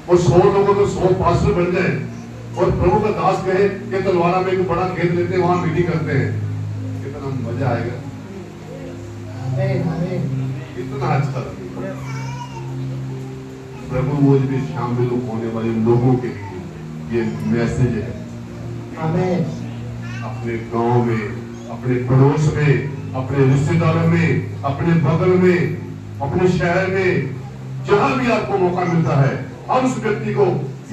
और 100 लोगों को 100 पास्टर बन गए और प्रभु का दास कहे कि तलवारा में एक बड़ा खेत लेते हैं, वहां मीटिंग करते हैं, कितना मजा आएगा, कितना अच्छा लगेगा। प्रभु भोज में शामिल होने वाले लोगों के लिए ये मैसेज है। आमीन। अपने गांव में, अपने पड़ोस में, अपने रिश्तेदारों में, अपने बगल में, अपने शहर में, जहां भी आपको मौका मिलता है, हर उस व्यक्ति को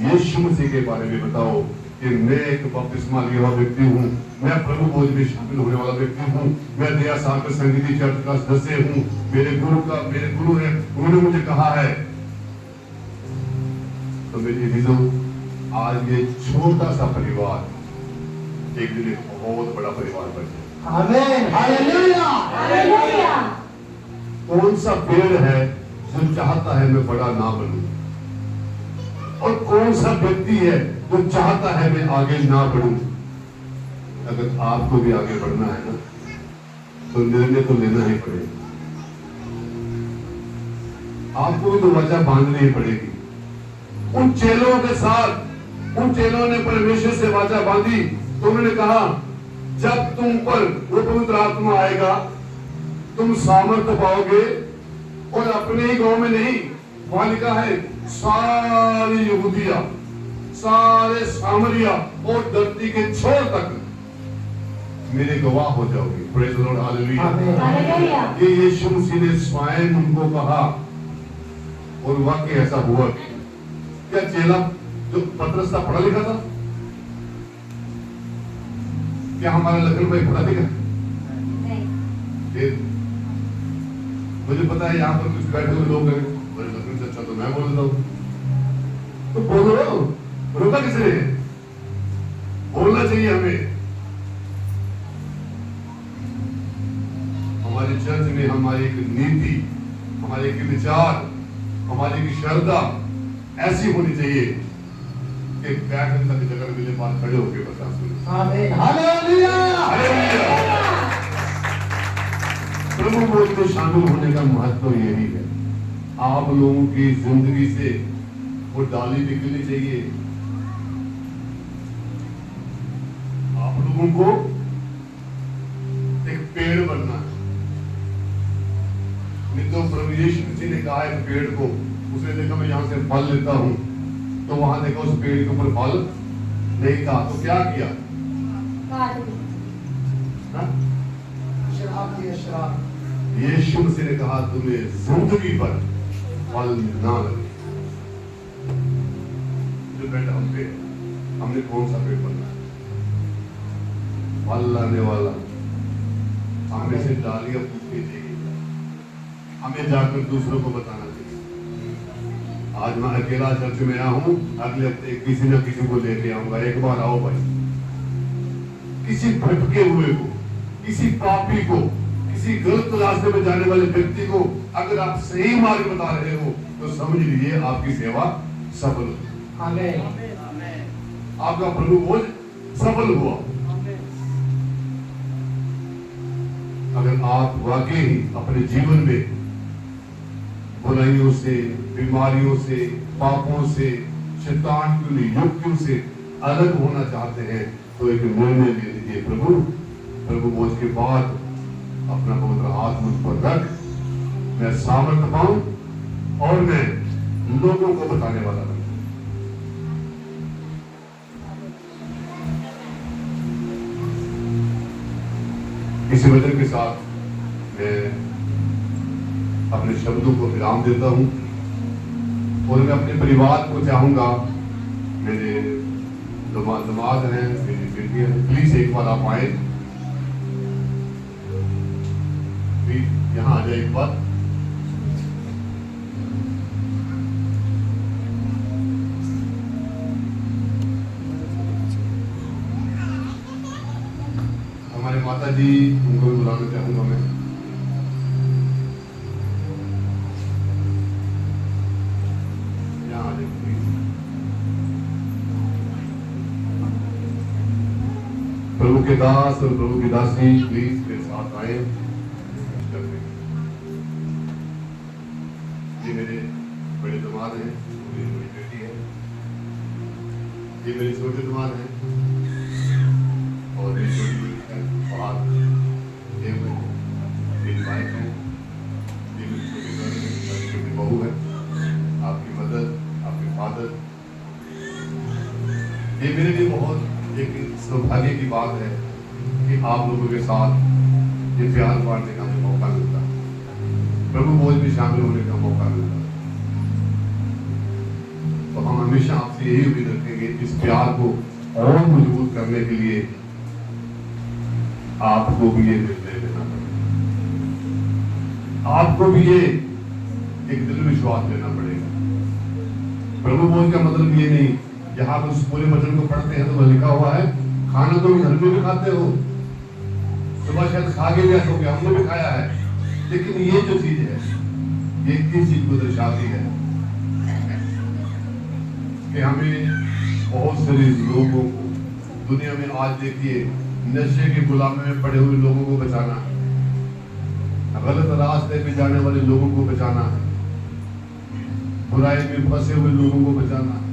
यीशु मसीह के बारे में बताओ कि मैं एक बपतिस्मा लिया हुआ व्यक्ति हूँ, मैं प्रभु भोज में शामिल होने वाला व्यक्ति हूँ, मैं दया सागर संगीति चर्च का सदस्य हूँ, मेरे गुरु है, उन्होंने मुझे कहा है। तो मेरी विजो, आज ये छोटा सा परिवार एक दिन एक बहुत बड़ा परिवार बन जाए। आमीन, हालेलुया, हालेलुया। कौन सा पेड़ है जो चाहता है मैं बड़ा ना बनूं, और कौन सा व्यक्ति है जो चाहता है मैं आगे ना बढ़ूं। अगर आपको भी आगे बढ़ना है ना, तो निर्णय तो लेना ही पड़ेगा। आपको भी तो वजह बांधनी ही पड़ेगी। उन चेलों के साथ, उन चेलों ने परमेश्वर से वाचा बांधी, तो उन्होंने कहा जब तुम पर वो पवित्र आत्मा आएगा तुम सामर्थ्य पाओगे, और अपने ही गांव में नहीं, वहां लिखा है सारी यहूदिया, सारे सामरिया और धरती के छोर तक मेरे गवाह हो जाओगे। Praise the lord, hallelujah. Hallelujah. ये यीशु मसीह ने स्वयं उनको कहा, और वाकई ऐसा हुआ। क्या चेला जो पतरस था पढ़ा लिखा था? क्या हमारा लखन भाई पढ़ा लिखा? नहीं। मुझे पता है यहाँ पर कुछ बैठे हुए लोग हैं, बड़े लखन से अच्छा तो मैं बोल रहा हूँ, तो बोलो, रोका किसने? बोलना चाहिए हमें। हमारी चर्च में हमारी एक नीति, हमारे एक विचार, हमारी एक श्रद्धा ऐसी होनी चाहिए कि बैठने तक जगह मिले बात खड़े होकर बता सुने। आमीन, हालेलुया, हालेलुया। प्रभु भोज में शामिल होने का महत्व यही है। आप लोगों की जिंदगी से वो डाली निकलनी चाहिए। आप लोगों को एक पेड़ बनना है। नहीं तो प्रभु यीशु मसीह ने कहा एक पेड़ को, उसने देखा मैं यहाँ से फल लेता हूँ, तो वहां देखा उस पेड़ के ऊपर फल नहीं था, तो क्या किया? हाँ? शराब की शराब। यीशु मसीह ने कहा तुम्हें जिंदगी पर फल ना लगे। जो पेड़ हम पे, हमने कौन सा पेड़ बनना है? फल लाने वाला। हमें से डालियां पूछनी चाहिए, हमें जाकर दूसरों को बताना चाहिए। आज मैं अकेला चर्च में आया हूँ, अगले हफ्ते किसी न किसी को लेके आऊंगा। एक बार आओ भाई, किसी भटके हुए को, किसी पापी को, किसी गलत रास्ते में जाने वाले व्यक्ति को अगर आप सही मार्ग बता रहे हो तो समझ लीजिए आपकी सेवा सफल हुई। आमीन। आपका प्रभु भोज सफल हुआ। अगर आप वाकई ही अपने जीवन में बुराइयों से, बीमारियों से, पापों से, शैतान की युक्तियों से अलग होना चाहते हैं तो एक निर्णय ले लीजिए। प्रभु भोज के बाद अपना पवित्र हाथ मुझ पर रख, मैं सामर्थ्य पाऊं और मैं लोगों को बताने वाला बनूं। इसी वजह के साथ मैं अपने शब्दों को विराम देता हूं और मैं अपने परिवार को चाहूंगा, मेरे दामाद हैं, मेरी बेटी है, प्लीज एक बार आप आए, प्लीज यहाँ आ जाए एक बार। हमारे माता जी, उनको भी बुलाना चाहूंगा मैं। यहाँ आ जाए प्लीज। प्रभु के दास और प्रभु की दासी प्लीज मेरे साथ आए। ये मेरे बड़े दामाद हैं, मेरी बड़ी बेटी है, ये मेरे छोटे दामाद हैं और मेरी छोटी बेटी है बाहर, ये मेरी वाइफ है, ये मेरी छोटी बहन है, मेरी छोटी बहू है, आपकी मदर, आपके फादर। ये मेरे लिए बहुत एक सौभाग्य की बात है कि आप लोगों के साथ ये प्यार बांटने का मुझे मौका मिलता है, प्रभु भोज में शामिल होने का मौका मिलता है। तो हम हमेशा आपसे यही उम्मीद रखेंगे, इस प्यार को और मजबूत करने के लिए आपको भी ये निर्णय लेना पड़ेगा, आपको भी ये एक दिल विश्वास लेना पड़ेगा। प्रभु भोज का मतलब ये नहीं, जहां आप उस पूरे वचन को पढ़ते हैं तो वह लिखा हुआ है खाना तो घर में भी खाते हो, सुबह शायद खा के भी हो गया, हमने भी खाया है, लेकिन ये जो चीज है ये किस चीज को दर्शाती है कि हमें बहुत सारे लोगों को दुनिया में आज देखिए नशे की गुलामी में पड़े हुए लोगों को बचाना है, गलत रास्ते पे जाने वाले लोगों को बचाना है, बुराई में फंसे हुए लोगों को बचाना है,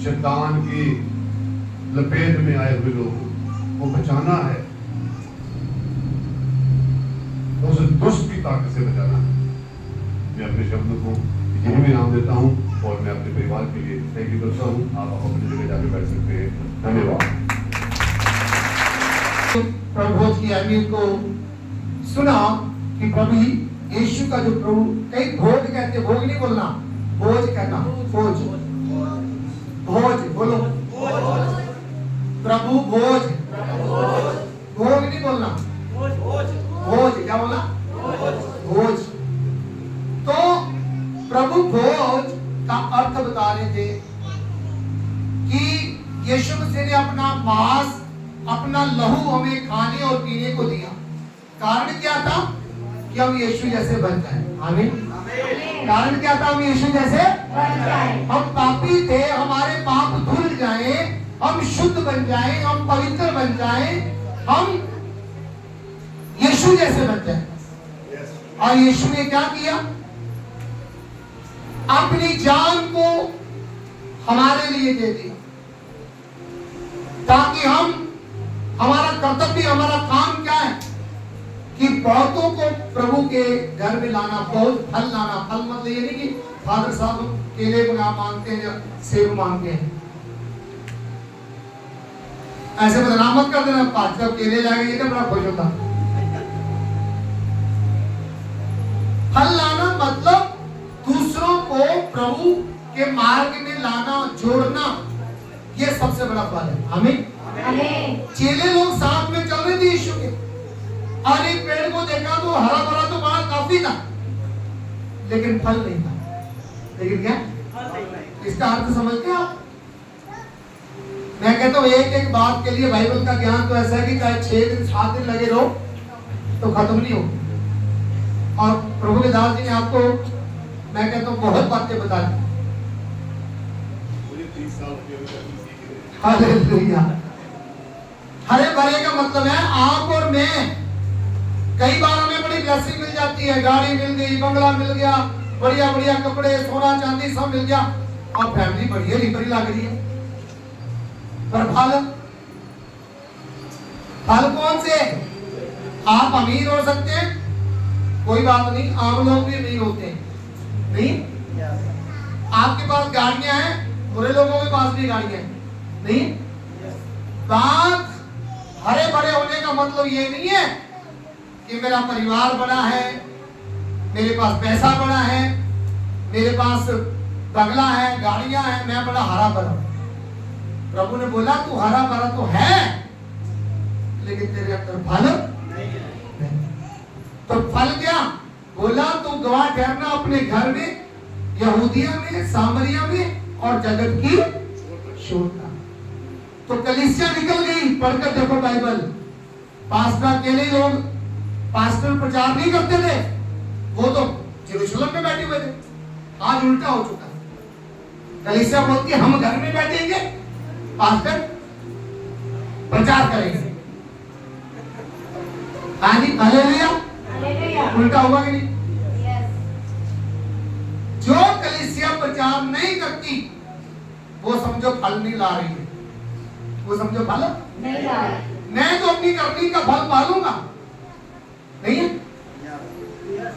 शैतान की लपेट में आए हुए लोगों को बचाना है, उस दुष्ट की ताकत से बचाना है। मैं अपने शब्दों को यही विराम देता हूँ और मैं अपने परिवार के लिए थैंक यू करता हूँ। आप अपनी जगह जाकर बैठ सकते हैं। धन्यवाद। प्रभु भोज की अहमियत को सुना कि प्रभु यीशु का जो प्रभु, कई भोज कहते, भोग नहीं बोलना, भोज कहना, भोज, भोज बोलो, प्रभु भोज, भोग नहीं बोलना, भोज, क्या बोला, भोज। तो प्रभु भोज का अर्थ बता रहे थे कि यीशु मसीह ने अपना मांस, अपना लहू हमें खाने और पीने को दिया। कारण क्या था? कि हम यीशु जैसे बन जाए। आमीन। कारण क्या था? हम यीशु जैसे बन जाए। हम पापी थे, हमारे पाप धुल जाए, हम शुद्ध बन जाए, हम पवित्र बन जाए, हम यीशु जैसे बन जाए। और यीशु ने क्या किया? अपनी जान को हमारे लिए दे दिया, ताकि हम, हमारा कर्तव्य, हमारा काम क्या है कि बहुतों को प्रभु के घर में लाना, बहुत फल लाना। फल मतलब ये नहीं कि फादर साहब केले मांगते हैं या सेब मांगते हैं, ऐसे बदनाम मत कर देना। पांच कप केले लाएंगे ये तो बड़ा खुश होता। फल लाना मतलब दूसरों को प्रभु के मार्ग में लाना, जोड़ना, ये सबसे बड़ा फल है। आमीन। चेले लोग साथ में चल रहे थे यीशु के, और एक पेड़ को देखा तो हरा भरा तो बड़ा काफी था, लेकिन फल नहीं था। लेकिन क्या? इसका अर्थ समझते हैं आप? मैं कहता हूँ एक एक बात के लिए बाइबल का ज्ञान तो ऐसा है कि चाहे 6 दिन 7 दिन लगे रहो तो खत्म नहीं हो। और प्रभु के दास जी ने आपको मैं कहता हूँ बहुत बातें बता दी। मुझे 30 साल हो गए सीख रहे। हालेलुया। हरे भरे का मतलब है आप और मैं। कई बार हमें बड़ी ब्लेसिंग मिल जाती है, गाड़ी मिल गई, बंगला मिल गया, बढ़िया बढ़िया कपड़े, सोना चांदी सब मिल गया और फैमिली बढ़िया लिबरी लग रही है। पर फल कौन से? आप अमीर हो सकते हैं, कोई बात नहीं, आम लोग भी अमीर होते हैं, नहीं? आपके पास गाड़ियां हैं, बुरे लोगों के पास भी गाड़ियां हैं, नहीं? बात हरे भरे होने का मतलब ये नहीं है कि मेरा परिवार बड़ा है, मेरे पास पैसा बड़ा है, मेरे पास बंगला है, गाड़ियां हैं, मैं बड़ा हरा भरा। प्रभु ने बोला तू हरा भरा तो है लेकिन तेरे अंदर फल नहीं। तो फल क्या बोला? तू गवाह ठहरना अपने घर में, यहूदिया में, सामरिया में और जगत की शोरता। तो कलीसिया निकल गई। पढ़कर देखो बाइबल। पास्टर अकेले लोग पास्टर प्रचार नहीं करते थे, वो तो यरूशलेम में बैठे हुए थे। आज उल्टा हो चुका है। कलीसिया बोलती है हम घर में बैठेंगे, पास्टर प्रचार करेंगे। हाँ जी, हालेलुया। उल्टा होगा कि नहीं? जो कलीसिया प्रचार नहीं करती वो समझो फल नहीं ला रही है, वो समझो फल नहीं ला रही। मैं तो अपनी करनी का फल पालूंगा, नहीं है?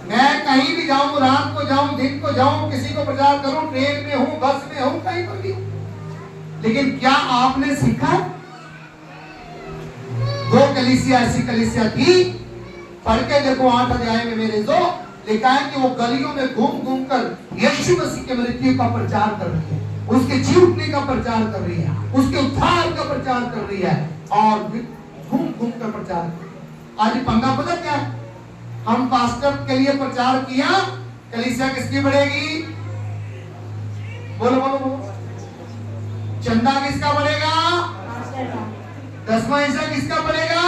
मैं कहीं भी जाऊं, रात को जाऊं, दिन को जाऊं, किसी को प्रचार करूं, ट्रेन में हूं, बस में हूं, कहीं पर भी, लेकिन क्या आपने सीखा? वो कलीसिया ऐसी कलीसिया थी, पढ़ के देखो 8 अध्याय में मेरे जो लिखा है कि वो गलियों में घूम घूम कर यीशु मसीह के मृत्यु का प्रचार कर रही है, उसके जी उठने का प्रचार कर रही है, उसके उद्धार का प्रचार कर रही है और घूम घूम कर प्रचार कर रही है। आज पंगा पता क्या है? हम पास्टर के लिए प्रचार किया, कलीसिया किसकी बढ़ेगी? बोलो बोलो बोलो। चंदा किसका बढ़ेगा? 10वां हिस्सा किसका बढ़ेगा?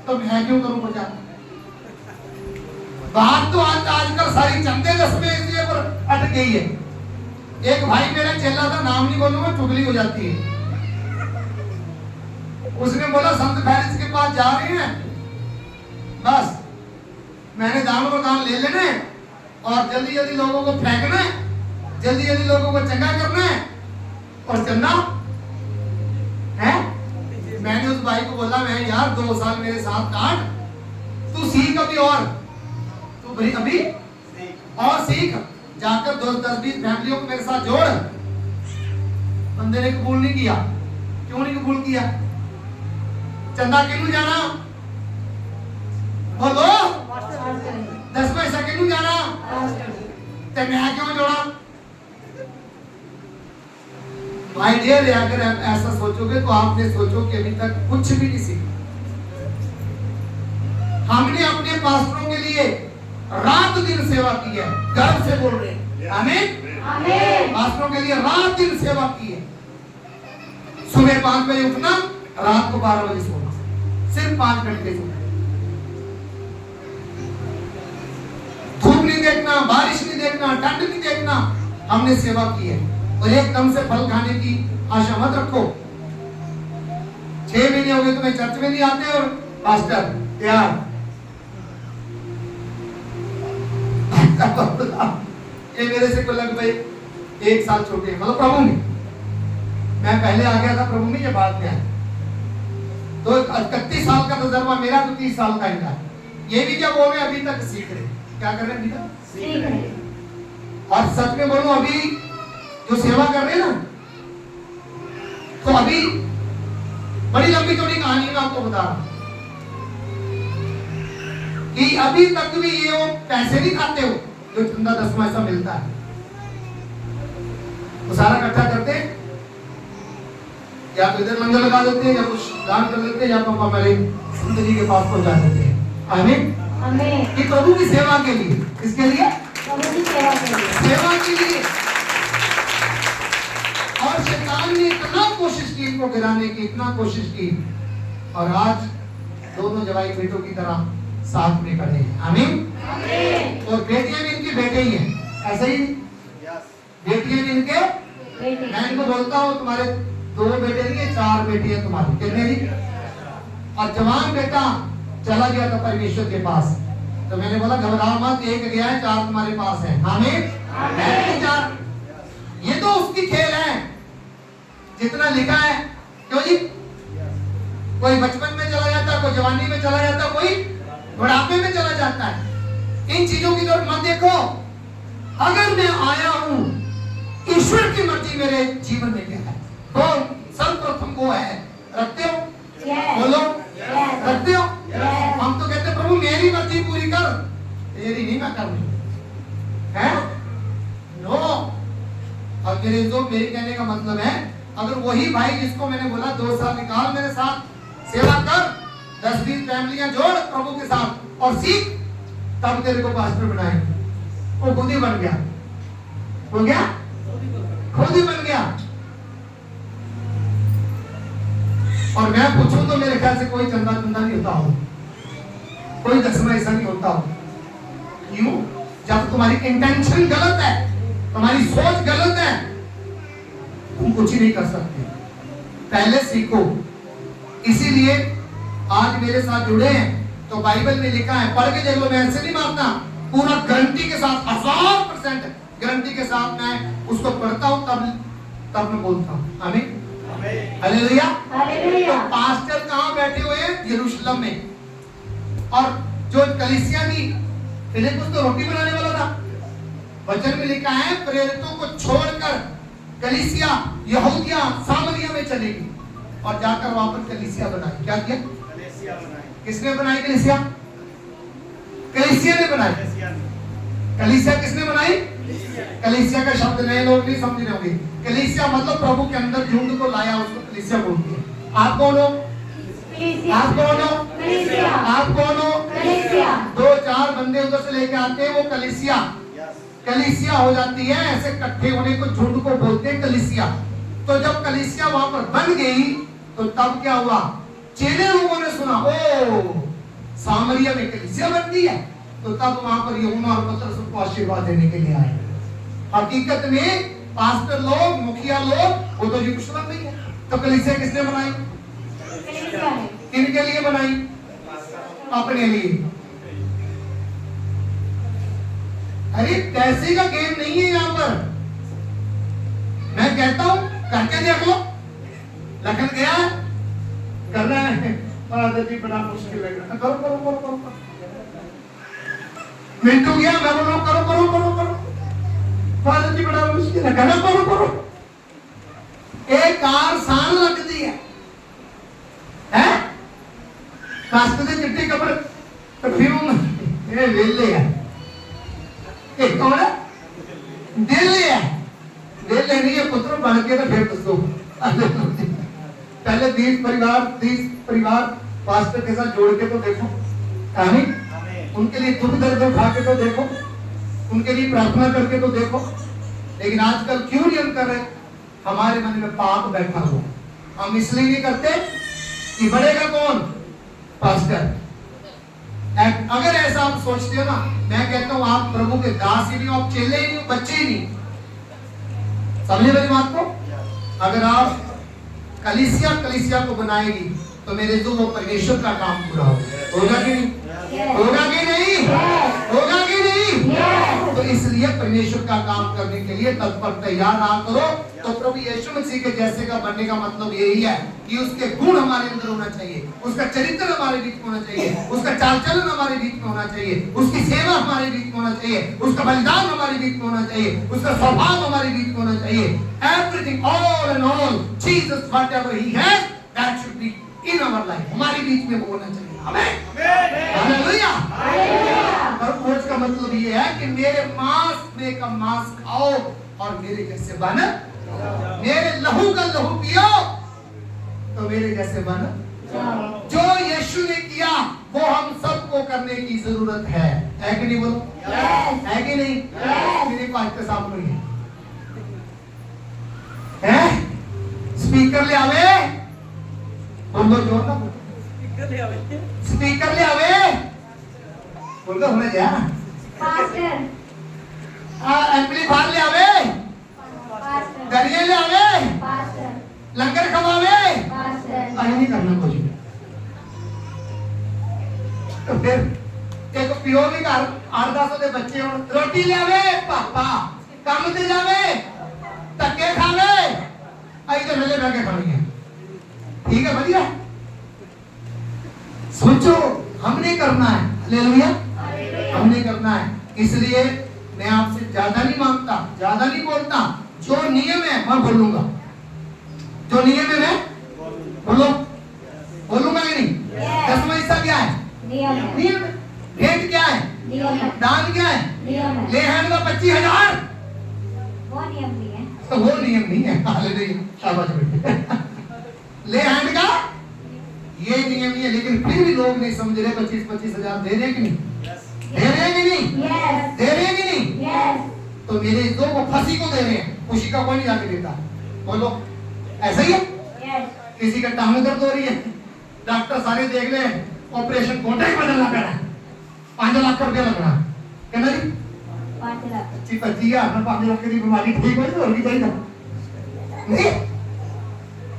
तो मैं क्यों करूं प्रचार? बात तो आजकल सारी चंदे 10वें हिस्से पर अटक गई है। एक भाई मेरा चेला था, नाम नहीं बोलूंगा, चुगली हो जाती है। उसने बोला संत फैरिस के पास जा रहे हैं, बस मैंने दानों को दान ले लेने और जल्दी जल्दी लोगों को फेंकना है, जल्दी जल्दी लोगों को चंगा करना है और चलना है। मैंने उस भाई को बोला, मैं यार 2 साल मेरे साथ काट, तू सीख अभी, और तू अभी और सीख, जाकर 10-20 फैमिलियों को मेरे साथ जोड़। बंदे ने कबूल नहीं किया। क्यों नहीं कबूल किया? चंदा किन्नू जाना? बोलो। 10वां हिस्सा किन्नू जाना? ते मैं क्यों जोड़ा? भाई डियर, अगर आप ऐसा सोचोगे तो आपने सोचो कि अभी तक कुछ भी नहीं सीखा। हमने अपने पास्टरों के लिए रात दिन सेवा की है, गर्व से बोल रहे हैं, आमीन आमीन। पास्टरों के लिए रात दिन सेवा की है। सुबह 5 बजे उठना, रात को 12 बजे सोना, सिर्फ 5 घंटे सोना। धूप नहीं देखना, बारिश नहीं देखना, ठंड नहीं देखना, हमने सेवा की है। और एकदम से फल खाने की आशा मत रखो। 6 महीने हो गए तुम्हें चर्च में नहीं आते और पास्टर यार ये मेरे से को लग भाई 1 साल छोटे, मतलब प्रभु में मैं पहले आ गया था, प्रभु में ये बात क्या है। तो 31 साल का तजर्बा मेरा, तो 30 साल का इनका। ये भी क्या बोल रहे अभी तक सीख रहे, क्या कर रहे हैं अभी तक सीख रहे। और सच में बोलूं, अभी जो सेवा कर रहे हैं ना, तो अभी बड़ी लंबी चौड़ी कहानी मैं आपको बता रहा हूं कि अभी तक भी ये वो पैसे नहीं खाते हो जो चंदा 10वां हिस्सा मिलता है, वो सारा इकट्ठा करते हैं, या तो इधर लंगर लगा देते हैं, या कुछ दान कर देते हैं, या पापा मेरे संत जी के पास पहुंचा देते हैं। आमीन आमीन। ये प्रभु की सेवा के लिए, किसके लिए? प्रभु की सेवा के लिए, सेवा के लिए। और शैतान ने इतना कोशिश की इनको गिराने की, इतना कोशिश की, और आज दोनों जवाई बेटों की तरह साथ में खड़े हैं। आमीन। और बेटियां भी इनकी बेटे ही हैं, ऐसा ही बेटियां भी इनके। मैं इनको बोलता हूँ तुम्हारे 2 बेटे नहीं है, 4 बेटी है तुम्हारी। कितने जी? और जवान बेटा चला गया था परमेश्वर के पास, तो मैंने बोला घबराओ मत, 1 गया है, 4 तुम्हारे पास है। आमीन। 4 ये तो उसकी खेल है जितना लिखा है। क्यों जी? कोई बचपन में चला जाता है, कोई जवानी में चला जाता है, कोई बुढ़ापे में चला जाता है। इन चीजों की तरफ मत देखो। अगर मैं आया हूं, ईश्वर की मर्जी मेरे जीवन में क्या है, तो सर्वप्रथम वो है। रखते हो? बोलो, रखते हो? हम तो कहते प्रभु मेरी मर्जी पूरी कर, तेरी नहीं मैं करनी है। नो। और मेरे कहने का मतलब है, अगर वही भाई जिसको मैंने बोला 2 साल निकाल मेरे साथ सेवा कर, 10-20 फैमिलियां जोड़ प्रभु के साथ और सीख, तब तेरे को पास्टर बनाएंगे, वो खुद ही बन गया। हो गया? खुद ही बन गया। और मैं पूछूं तो मेरे ख्याल से कोई चंदा नहीं होता हो, कोई दसवां ऐसा नहीं होता हो। क्यों? जब तुम्हारी इंटेंशन गलत है, तुम्हारी सोच गलत है, तुम कुछ ही नहीं कर सकते। पहले सीखो। इसीलिए आज मेरे साथ जुड़े हैं तो बाइबल में लिखा है, पढ़ के देख लो, मैं ऐसे नहीं मारता, पूरा गारंटी के साथ 1000% गारंटी के साथ मैं उसको पढ़ता हूं, तब मैं बोलता हूं। आमीन। हालेलुया। तो पास्टर कहां बैठे हुए हैं? यरूशलेम में। और जो कलीसिया की फिलिप्पुस तो रोटी बनाने वाला था। वचन में लिखा है प्रेरितों को छोड़कर कलीसिया यहूदिया सामरिया में चलेगी, और जाकर वहां पर कलीसिया बनाई। क्या किया? कलीसिया बनाई। किसने बनाई कलीसिया? कलीसिया ने बनाई। कलीसिया किसने बनाई? कलीसिया का शब्द नए लोग नहीं समझ रहे होंगे। कलीसिया मतलब प्रभु के अंदर झुंड को लाया, उसको कलीसिया बोलते हैं। आप कौन हो? आप कौन हो? आप कौन हो? 2-4 बंदे उधर से लेके आते हैं, वो कलीसिया हो जाती है। ऐसे इकट्ठे होने को झुंड को बोलते हैं कलीसिया। तो जब कलीसिया वहां पर बन गई तो तब क्या हुआ? चेले लोगों ने सुना, ओ सामरिया में कलीसिया बनती है, तो तब वहां पर यूहन्ना और पतरस को आशीर्वाद देने के लिए आए। हकीकत में पास्टर लोग, मुखिया लोग, वो तो यरूशलेम में है। तो कलीसिया किसने बनाई? किनके लिए बनाई? अपने लिए। अरे पैसे का गेम नहीं है यहाँ पर। मैं कहता हूं करके देख लो। लखन गया कर रहा है, जी बड़ा मुश्किल लग रहा है, करो करो करो करो। मिंटू गया, मैं बोल रहा हूं करो करो करो करो। फादर जी बड़ा मुश्किल है, करो करो करो। एक कार साल लगती है, रास्ते से चिट्ठी कपड़े परफ्यूम ये वेले है। एक कौन है? दिल्ली है। दिल्ली नहीं है पुत्र, बन के तो फिर दसो। पहले 30 परिवार पास्टर के साथ जोड़ के तो देखो। आमीन। उनके लिए दुख दर्द उठा के तो देखो, उनके लिए प्रार्थना करके तो देखो। लेकिन आजकल क्यों नहीं हम कर रहे? हमारे मन में पाप बैठा हो। हम इसलिए नहीं करते कि बढ़ेगा कौन? पास्टर। अगर ऐसा आप सोचते हो ना, मैं कहता हूं आप प्रभु के दास ही नहीं हो, आप चेले ही नहीं हो, बच्चे ही नहीं। समझे मेरी बात को? अगर आप कलीसिया को बनाएगी तो मेरे जो वो परमेश्वर का काम पूरा होगा कि नहीं? होगा कि नहीं? होगा कि नहीं? तो इसलिए परमेश्वर का काम करने के लिए तत्पर तैयार रहा करो। तो प्रभु यीशु मसीह के जैसे का बनने का मतलब यही है कि उसके गुण हमारे अंदर होना चाहिए, उसका चरित्र हमारे बीच में होना चाहिए, उसका चाल चलन हमारे बीच में होना चाहिए, उसकी सेवा हमारे बीच में होना चाहिए, उसका बलिदान हमारे बीच में होना चाहिए, उसका स्वभाव हमारे बीच में होना चाहिए। Everything, all and all, Jesus whatever he has, that should be in our life. हमारे बीच में वो होना चाहिए। आमीन। हालेलुया। और खोज का मतलब ये है कि मेरे मांस में का मांस खाओ और मेरे जैसे बन, मेरे लहू का लहू पियो तो मेरे जैसे बन। जो यीशु ने किया वो हम सबको करने की जरूरत है कि नहीं? बोलो है कि नहीं? मेरे पास सामने है स्पीकर ले आवे, बोलो जोर ना, स्पीकर ले आवे, बोलो होने जा, पास्टर एम्पलीफायर ले आवे, पास्टर दरिये ले आवे, पास्टर लंगर खवावे, पास्टर अरे नहीं करना कुछ भी। तो फिर एक पियो भी घर 8-10 ਦੇ ਬੱਚੇ ਹੁਣ ਰੋਟੀ ਲਿਆਵੇ ਪਾਪਾ ਕੰਮ ਤੇ ਜਾਵੇ ਧੱਕੇ ਖਾਵੇ ਅਸੀਂ ਤਾਂ ਵੇਲੇ ਬਹਿ ਕੇ ਖਾਣੀ ਹੈ ठीक है बढ़िया सोचो हमने करना है हालेलुया हमने करना है इसलिए मैं आपसे ज्यादा नहीं मांगता ज्यादा नहीं बोलता जो नियम है मैं बोलूंगा जो नियम है मैं बोलो बोलूंगा कि नहीं दसवां हिस्सा क्या है नियम है नियम है भेंट क्या है नियम है दान क्या है नियम है ले हैंड का 25,000 वो नियम नहीं है तो वो नियम नहीं है हालेलुया शाबाश बेटे ले हैंड का ये नियम नहीं है लेकिन फिर भी लोग नहीं समझ रहे 25,000 दे रहे कि नहीं दे रहे हैं कि नहीं यस दे रहे हैं कि नहीं यस तो मेरे दो को फंसी को दे रहे हैं खुशी का कोई नहीं जाके देता बोलो ऐसा ही है यस किसी का टांग दर्द हो रही है डॉक्टर सारे देख ले ऑपरेशन कोटा ही बदलना पड़ा 5 लाख रुपया लगना कहना जी 5 लाख 25,000 में 5 लाख की बीमारी ठीक हो तो होगी चाहिए नहीं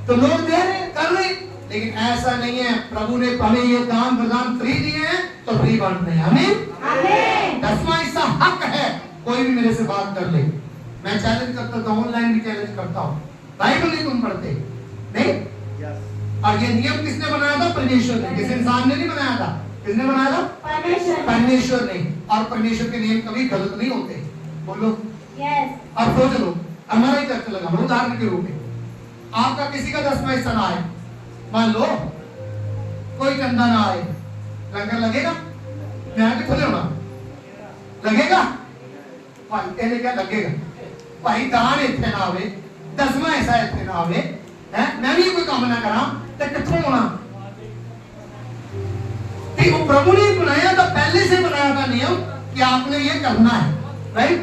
तो लोग दे रहे हैं कर रहे हैं लेकिन ऐसा नहीं है प्रभु ने हमें ये दान प्रदान फ्री दिए हैं तो फ्री बांटते हैं आमीन आमीन 10वां हिस्सा हक है कोई भी मेरे से बात कर ले मैं चैलेंज करता था ऑनलाइन भी चैलेंज करता हूँ बाइबल नहीं तुम पढ़ते नहीं और ये नियम किसने बनाया था परमेश्वर ने किसी इंसान ने नहीं बनाया था किसने बनाया था परमेश्वर परमेश्वर ने और परमेश्वर के नियम कभी गलत नहीं होते बोलो यस अब सोच लो हमारा ही चर्च लगा मैं उदाहरण के रूप में आपका किसी का 10वां हिस्सा ना आए मान लो कोई चंदा ना आए लंगर लगेगा मैं आके खुले होना लगेगा भाई कहने क्या लगेगा भाई दान इतने ना आवे 10वां हिस्सा इतने ना आवे है मैं भी कोई काम ना करा तो कितों होना वो प्रभु ने बनाया था पहले से बनाया था नियम कि आपने ये करना है राइट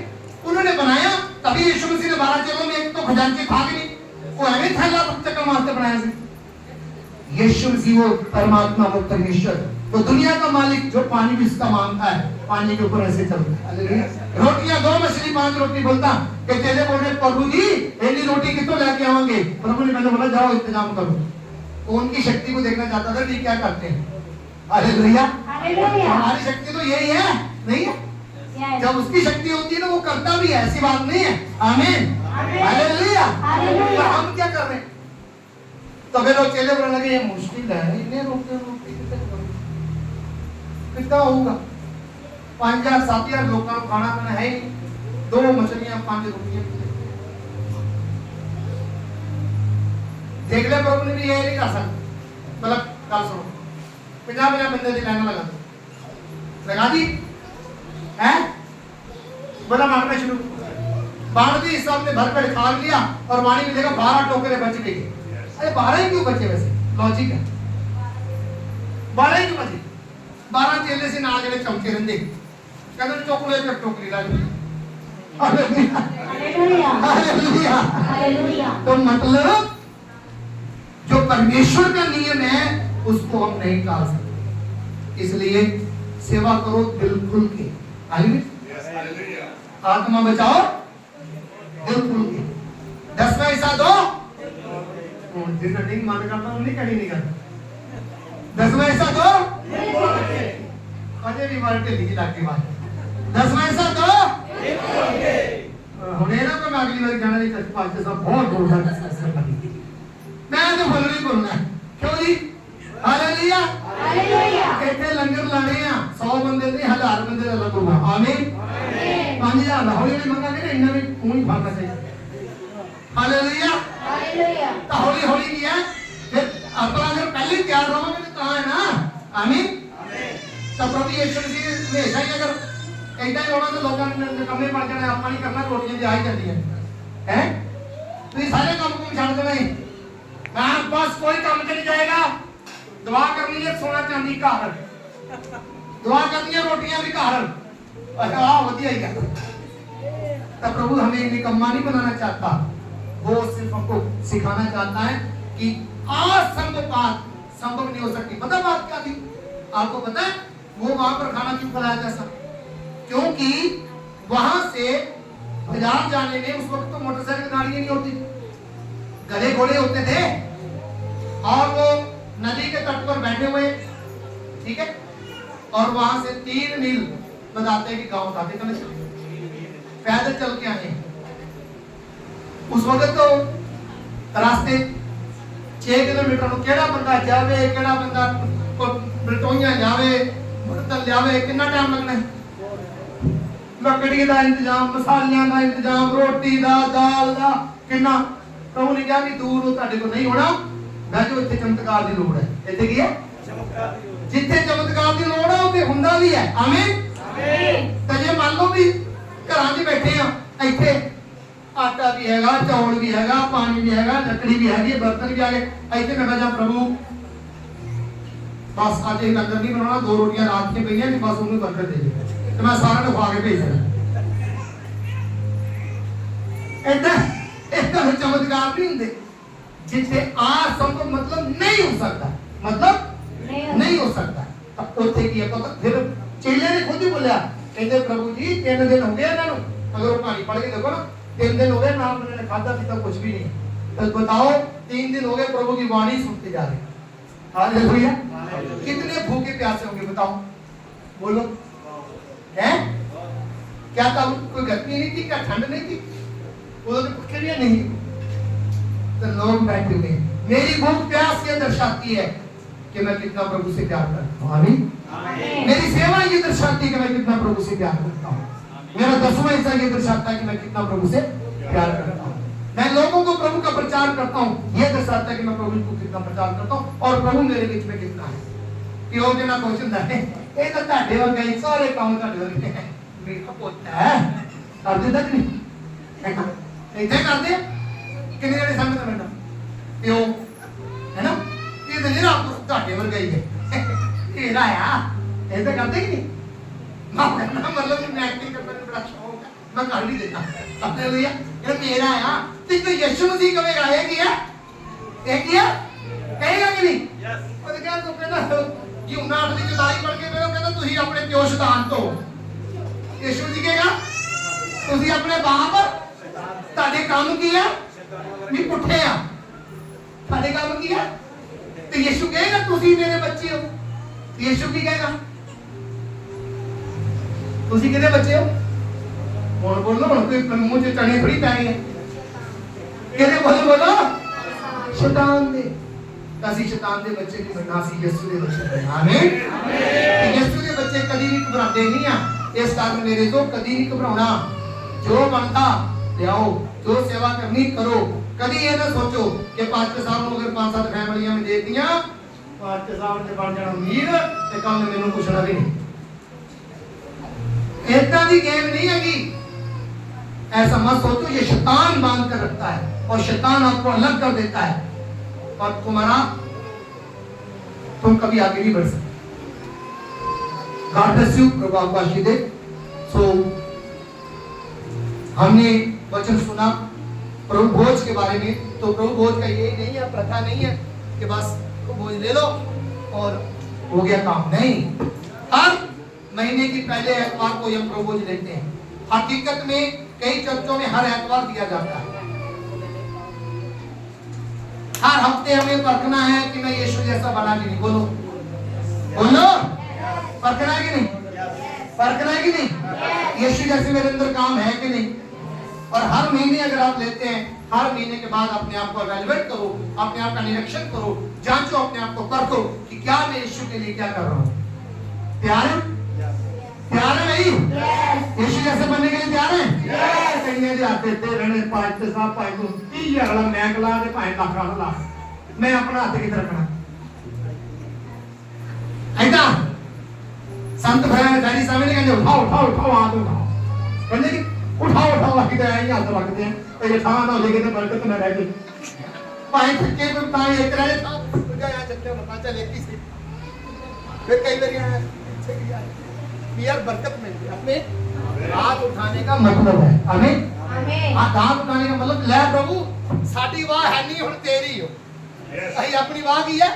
उन्होंने बनाया तभी यीशु मसीह ने 12 चेलों में एक तो खजांची था कि नहीं वो हमें थैला चक्कर मारते बनाया से यीशु मसीह वो परमात्मा वो परमेश्वर तो दुनिया का मालिक जो पानी भी इसका मांगता है पानी के ऊपर ऐसे चलता है हालेलुया रोटियां 2 मछली 5 रोटी बोलता कि चेले बोल रहे प्रभु जी पहली रोटी कितों लेके आवांगे प्रभु ने मैंने बोला जाओ इंतजाम करो वो उनकी शक्ति को देखना चाहता था कि क्या करते हैं हालेलुया हालेलुया हमारी शक्ति तो यही है नहीं है यस जब उसकी शक्ति होती है ना वो करता भी है ऐसी बात नहीं है आमीन आमीन। Hallelujah hallelujah. तो हम क्या कर रहे हैं तो फिर लोग चेले बोलने लगे ये मुश्किल है इन्हें रोकते कितना होगा 5,000-7,000 लोगों को खाना खाना है 2 मछलियां 5 रोटियां देख ले प्रभु ने भी ये नहीं कर सकते मतलब कल सुनो 50 बंदे की लाइन लगा दी है बोला मारना शुरू बाढ़ दी सबने भर कर खा लिया और वाणी में देखा 12 टोकरे बच गए अरे 12 ही क्यों बचे वैसे लॉजिक है 12 ही क्यों बचे 12 चेले से ना जड़े चमके रहंदे कहंदे चॉकलेट एक टोकरी ला हालेलुया हालेलुया हालेलुया हालेलुया तो मतलब जो परमेश्वर का नियम है उसको हम नहीं टाल सकते इसलिए सेवा करो दिल खुल के हालेलुया आत्मा बचाओ दिल खुल के 10वां हिस्सा दो जिस नहीं मान करता उन्हें कहीं नहीं करता 10वां हिस्सा दो अजय भी मारते लिखी लाके बात 10वां हिस्सा दो हुने ना तो मैं अगली बार जाना नहीं चाहता 5 सब बहुत दूर जाना मैं तो बोलना ही बोलना क्यों जी हालेलुया हालेलुया कहते लंगर लाने हैं 100 बंदे नहीं 1000 बंदे का लंगर होगा आमीन 5,000 हौली हौली मंगा के इन्हें भी पूरी भागना चाहिए हालेलुया हालेलुया तो हौली हौली किया फिर अपना अगर पहले तैयार रहोगे तो कहां है ना आमीन तो प्रभु यीशु मसीह ने ऐसा ही अगर ऐसा ही होना तो लोगों ने कमरे पड़ जाना अपना नहीं करना रोटियां दी आई जाती हैं तो ये सारे काम को छाड़ देना ही हां बस कोई काम नहीं जाएगा दुआ करनी है सोना चांदी घर दुआ करनी है रोटियां भी घर अच्छा वधिया ही है तो प्रभु हमें निकम्मा नहीं बनाना चाहता वो सिर्फ आपको सिखाना चाहता है कि असंभव बात संभव नहीं हो सकती। पता बात क्या थी आपको पता है? वो वहां पर खाना क्यों खिलाया था सब? क्योंकि वहां से बाजार जाने में उस वक्त तो मोटरसाइकिल गाड़ियां नहीं होती, गधे घोड़े होते थे और वो नदी के तट पर बैठे हुए, ठीक है, और वहां से 3 मील बताते हैं कि गांव था, कितने पैदल चल के आए। उस वक्त तो रास्ते 6 किलोमीटर ਨੂੰ ਕਿਹੜਾ ਬੰਦਾ ਜਾਵੇ, ਕਿਹੜਾ ਬੰਦਾ ਬਲਟੋਈਆਂ ਜਾਵੇ, ਬਰਤਨ ਲਿਆਵੇ, ਕਿੰਨਾ ਟਾਈਮ ਲੱਗਣਾ ਹੈ? ਲੱਕੜੀ ਦਾ ਇੰਤਜ਼ਾਮ, ਮਸਾਲਿਆਂ ਦਾ ਇੰਤਜ਼ਾਮ, ਰੋਟੀ ਦਾ, ਦਾਲ ਦਾ, ਕਿੰਨਾ। ਪ੍ਰਭੂ ਨੇ ਕਿਹਾ ਵੀ ਦੂਰ ਉਹ ਤੁਹਾਡੇ ਕੋਲ ਨਹੀਂ ਹੋਣਾ, ਮੈਂ ਜੋ ਇੱਥੇ ਚਮਤਕਾਰ ਦੀ ਲੋੜ ਹੈ। ਇੱਥੇ ਕੀ ਹੈ? ਜਿੱਥੇ ਚਮਤਕਾਰ ਦੀ ਲੋੜ ਹੈ ਉੱਥੇ ਹੁੰਦਾ ਵੀ ਹੈ। ਆਮੀਨ। ਤਾਂ ਜੇ ਮੰਨ ਲਓ ਵੀ ਘਰਾਂ 'ਚ ਬੈਠੇ ਆ, ਇੱਥੇ आटा भी हैगा, चावल भी हैगा, पानी भी हैगा, लकड़ी भी हैगी, बर्तन भी आ गए, ऐसे मैं कहा प्रभु बस आज एक लंगर नहीं बनाना, 2 रोटियां रात की पई हैं कि बस उन्हें बरकत दे दे, तो मैं सारा ने खवा के भेज देना। ऐसा चमत्कार नहीं होंगे जिससे असंभव मतलब नहीं हो सकता, मतलब नहीं हो सकता। तब उत्थे की है, फिर चेले ने खुद ही बोलिया, कहते प्रभु जी 3 दिन हो गए इन्हां नूं, अगर वो कहानी पढ़ के देखो ना, 3 दिन हो गए ना उन्होंने खाधा पीता कुछ भी नहीं, तो बताओ 3 दिन हो गए प्रभु की वाणी सुनते जा रहे। हालेलुया। कितने भूखे प्यासे होंगे बताओ, बोलो हैं? क्या था? कोई गर्मी नहीं थी, क्या ठंड नहीं थी, वो तो भूखे भी नहीं, तो लोग बैठे हुए। मेरी भूख प्यास ये दर्शाती है कि मैं कितना प्रभु से प्यार करता हूँ। आमीन। मेरी सेवा ये दर्शाती है कि मैं कितना प्रभु से प्यार करता हूँ। मेरा 10वां हिस्सा ये दर्शाता है कि मैं कितना प्रभु से प्यार करता हूँ। मैं लोगों को प्रभु का प्रचार करता हूँ, ये दर्शाता है कि मैं प्रभु को कितना प्रचार करता हूँ और प्रभु मेरे बीच में कितना है। कि वो जना क्वेश्चन है ये तो ਤੁਹਾਡੇ ਵਰਗਾ ਹੀ ਸਾਰੇ ਕੰਮ ਤੁਹਾਡੇ ਵਰਗੇ ਹੈ, ਮੇਰਾ ਪੁੱਤ ਹੈ ਕਰਦੇ ਤੱਕ ਨਹੀਂ ਇੱਥੇ ਕਰਦੇ ਕਿੰਨੇ ਜਣੇ ਸੰਗਤ ਮੈਨਾਂ ਪਿਓ ਹੈ ਨਾ, ਇਹ ਤਾਂ ਜਿਹੜਾ ਤੁਹਾਡੇ ਵਰਗਾ ਹੀ ਹੈ ਇਹਦਾ ਆ, ਇਹ ਤਾਂ ਕਰਦੇ ਕਿ ਨਹੀਂ। मतलब मैं एक्टिंग करने में बड़ा शौक है, मैं कर नहीं देता। हालेलुया। ये मेरा है, तो तो यीशु मसीह कहेगा ये किया कहेगा कि नहीं? यस। और क्या तो कहना यूहन्ना 8 की 44 पढ़ के मैं कहता तुसी अपने प्यो शैतान तो, यीशु जी कहेगा तुसी अपने बाप ਤੁਹਾਡੇ ਕੰਮ ਕੀ ਹੈ ਵੀ ਪੁੱਠੇ ਆ, ਤੁਹਾਡੇ ਕੰਮ ਕੀ ਹੈ, ਤੇ ਯीशु ਕਹੇਗਾ ਤੁਸੀਂ ਮੇਰੇ ਬੱਚੇ ਹੋ। ਯीशु ਕੀ ਕਹੇਗਾ? ਤੁਸੀਂ ਕਿਹਦੇ ਬੱਚੇ ਹੋ? ਹੁਣ ਬੋਲੋ, ਹੁਣ ਕੋਈ ਮੂੰਹ 'ਚ ਚਣੇ ਥੋੜੀ ਪੈ ਗਏ, ਕਿਹਦੇ ਬੋਲੋ ਸ਼ੈਤਾਨ ਦੇ। ਅਸੀਂ ਸ਼ੈਤਾਨ ਦੇ ਬੱਚੇ ਨਹੀਂ ਬਣਨਾ, ਅਸੀਂ ਯਿਸੂ ਦੇ ਬੱਚੇ ਬਣਨਾ। ਆਮੀਨ। ਯਿਸੂ ਦੇ ਬੱਚੇ ਕਦੀ ਵੀ ਘਬਰਾਉਂਦੇ ਨਹੀਂ ਆ, ਇਸ ਕਾਰਨ ਮੇਰੇ ਤੋਂ ਕਦੀ ਨਹੀਂ ਘਬਰਾਉਣਾ। ਜੋ ਬਣਦਾ ਲਿਆਓ, जो सेवा करनी करो। कभी ये ना सोचो कि पास्टर साहब को अगर 5-7 फैमिलियां में दे दिया, पास्टर साहब ने बन जाना अमीर ते कल ने मेनू पूछना भी नहीं। इतना दी गेम नहीं हैगी, ऐसा मत सोचो। ये शैतान बांध कर रखता है और शैतान आपको अलग कर देता है और तुम कभी आगे नहीं बढ़ सकते। God bless you. प्रभु आपको आशीष दे। सो हमने वचन सुना प्रभु भोज के बारे में, तो प्रभु भोज का ये नहीं है, प्रथा नहीं है कि बस भोज ले लो और हो गया काम। नहीं, हर महीने की पहले एतवार को हम प्रभु भोज लेते हैं। हकीकत में कई चर्चों में हर एतवार दिया जाता है। हर हफ्ते हमें परखना है कि मैं यीशु जैसा बना कि नहीं। बोलो बोलो, परखना है कि नहीं? परखना है कि नहीं? यीशु जैसे मेरे अंदर काम है कि नहीं? और हर महीने अगर आप लेते हैं, हर महीने के बाद अपने आप को एवेलुएट करो, अपने आप का निरीक्षण करो, जांचो, अपने आप को परखो कि क्या मैं यीशु के लिए क्या कर रहा हूँ। तैयार है? तैयार है नहीं? यीशु जैसे बनने के लिए तैयार है? कहीं आते रहने पास्टर साहब भाई को 30,000 वाला मैं कला दे भाई लाख वाला ला, मैं अपना हाथ किधर रखना ऐसा। संत भाई डैडी साहब ने कहते उठाओ उठाओ उठाओ हाथ उठाओ, कहते कि उठाओ उठाओ बाकी तो यही हाथ लगते हैं, तो ये ठान हो लेके तो बरकत न रह गई। भाई थके पे ताई एक रहे था तुझे यहाँ चलते मत चल एक ही से फिर कई बार यहाँ यार बरकत मिल गई। अपने हाथ उठाने का मतलब है। आमीन। हाँ दांत उठाने का मतलब ले प्रभु साडी वाह है नहीं हुण तेरी हो अही अपनी वाह की है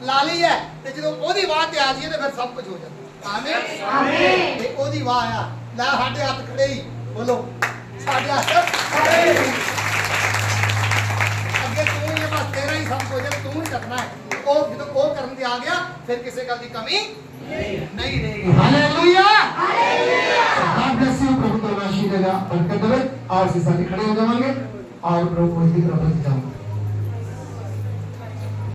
ला ली है ते जदों ओदी वाह ते आ जाईए ते फिर सब कुछ हो जाता आमीन आमीन ते ओदी वाह आ ला साडे हत्थ खड़े ही बोलो साडे हत्थ खड़े अगे तू ही बस तेरा ही सब कुछ है तू ही करना है ओ जदों ओ करन ते आ गया फिर किसी गल दी कमी नहीं रहेगी hallelujah hallelujah God bless you प्रभु तो आशीष देगा बरकत देवे और से सारे खड़े हो जाएंगे और प्रभु को इसी तरह बच जाओ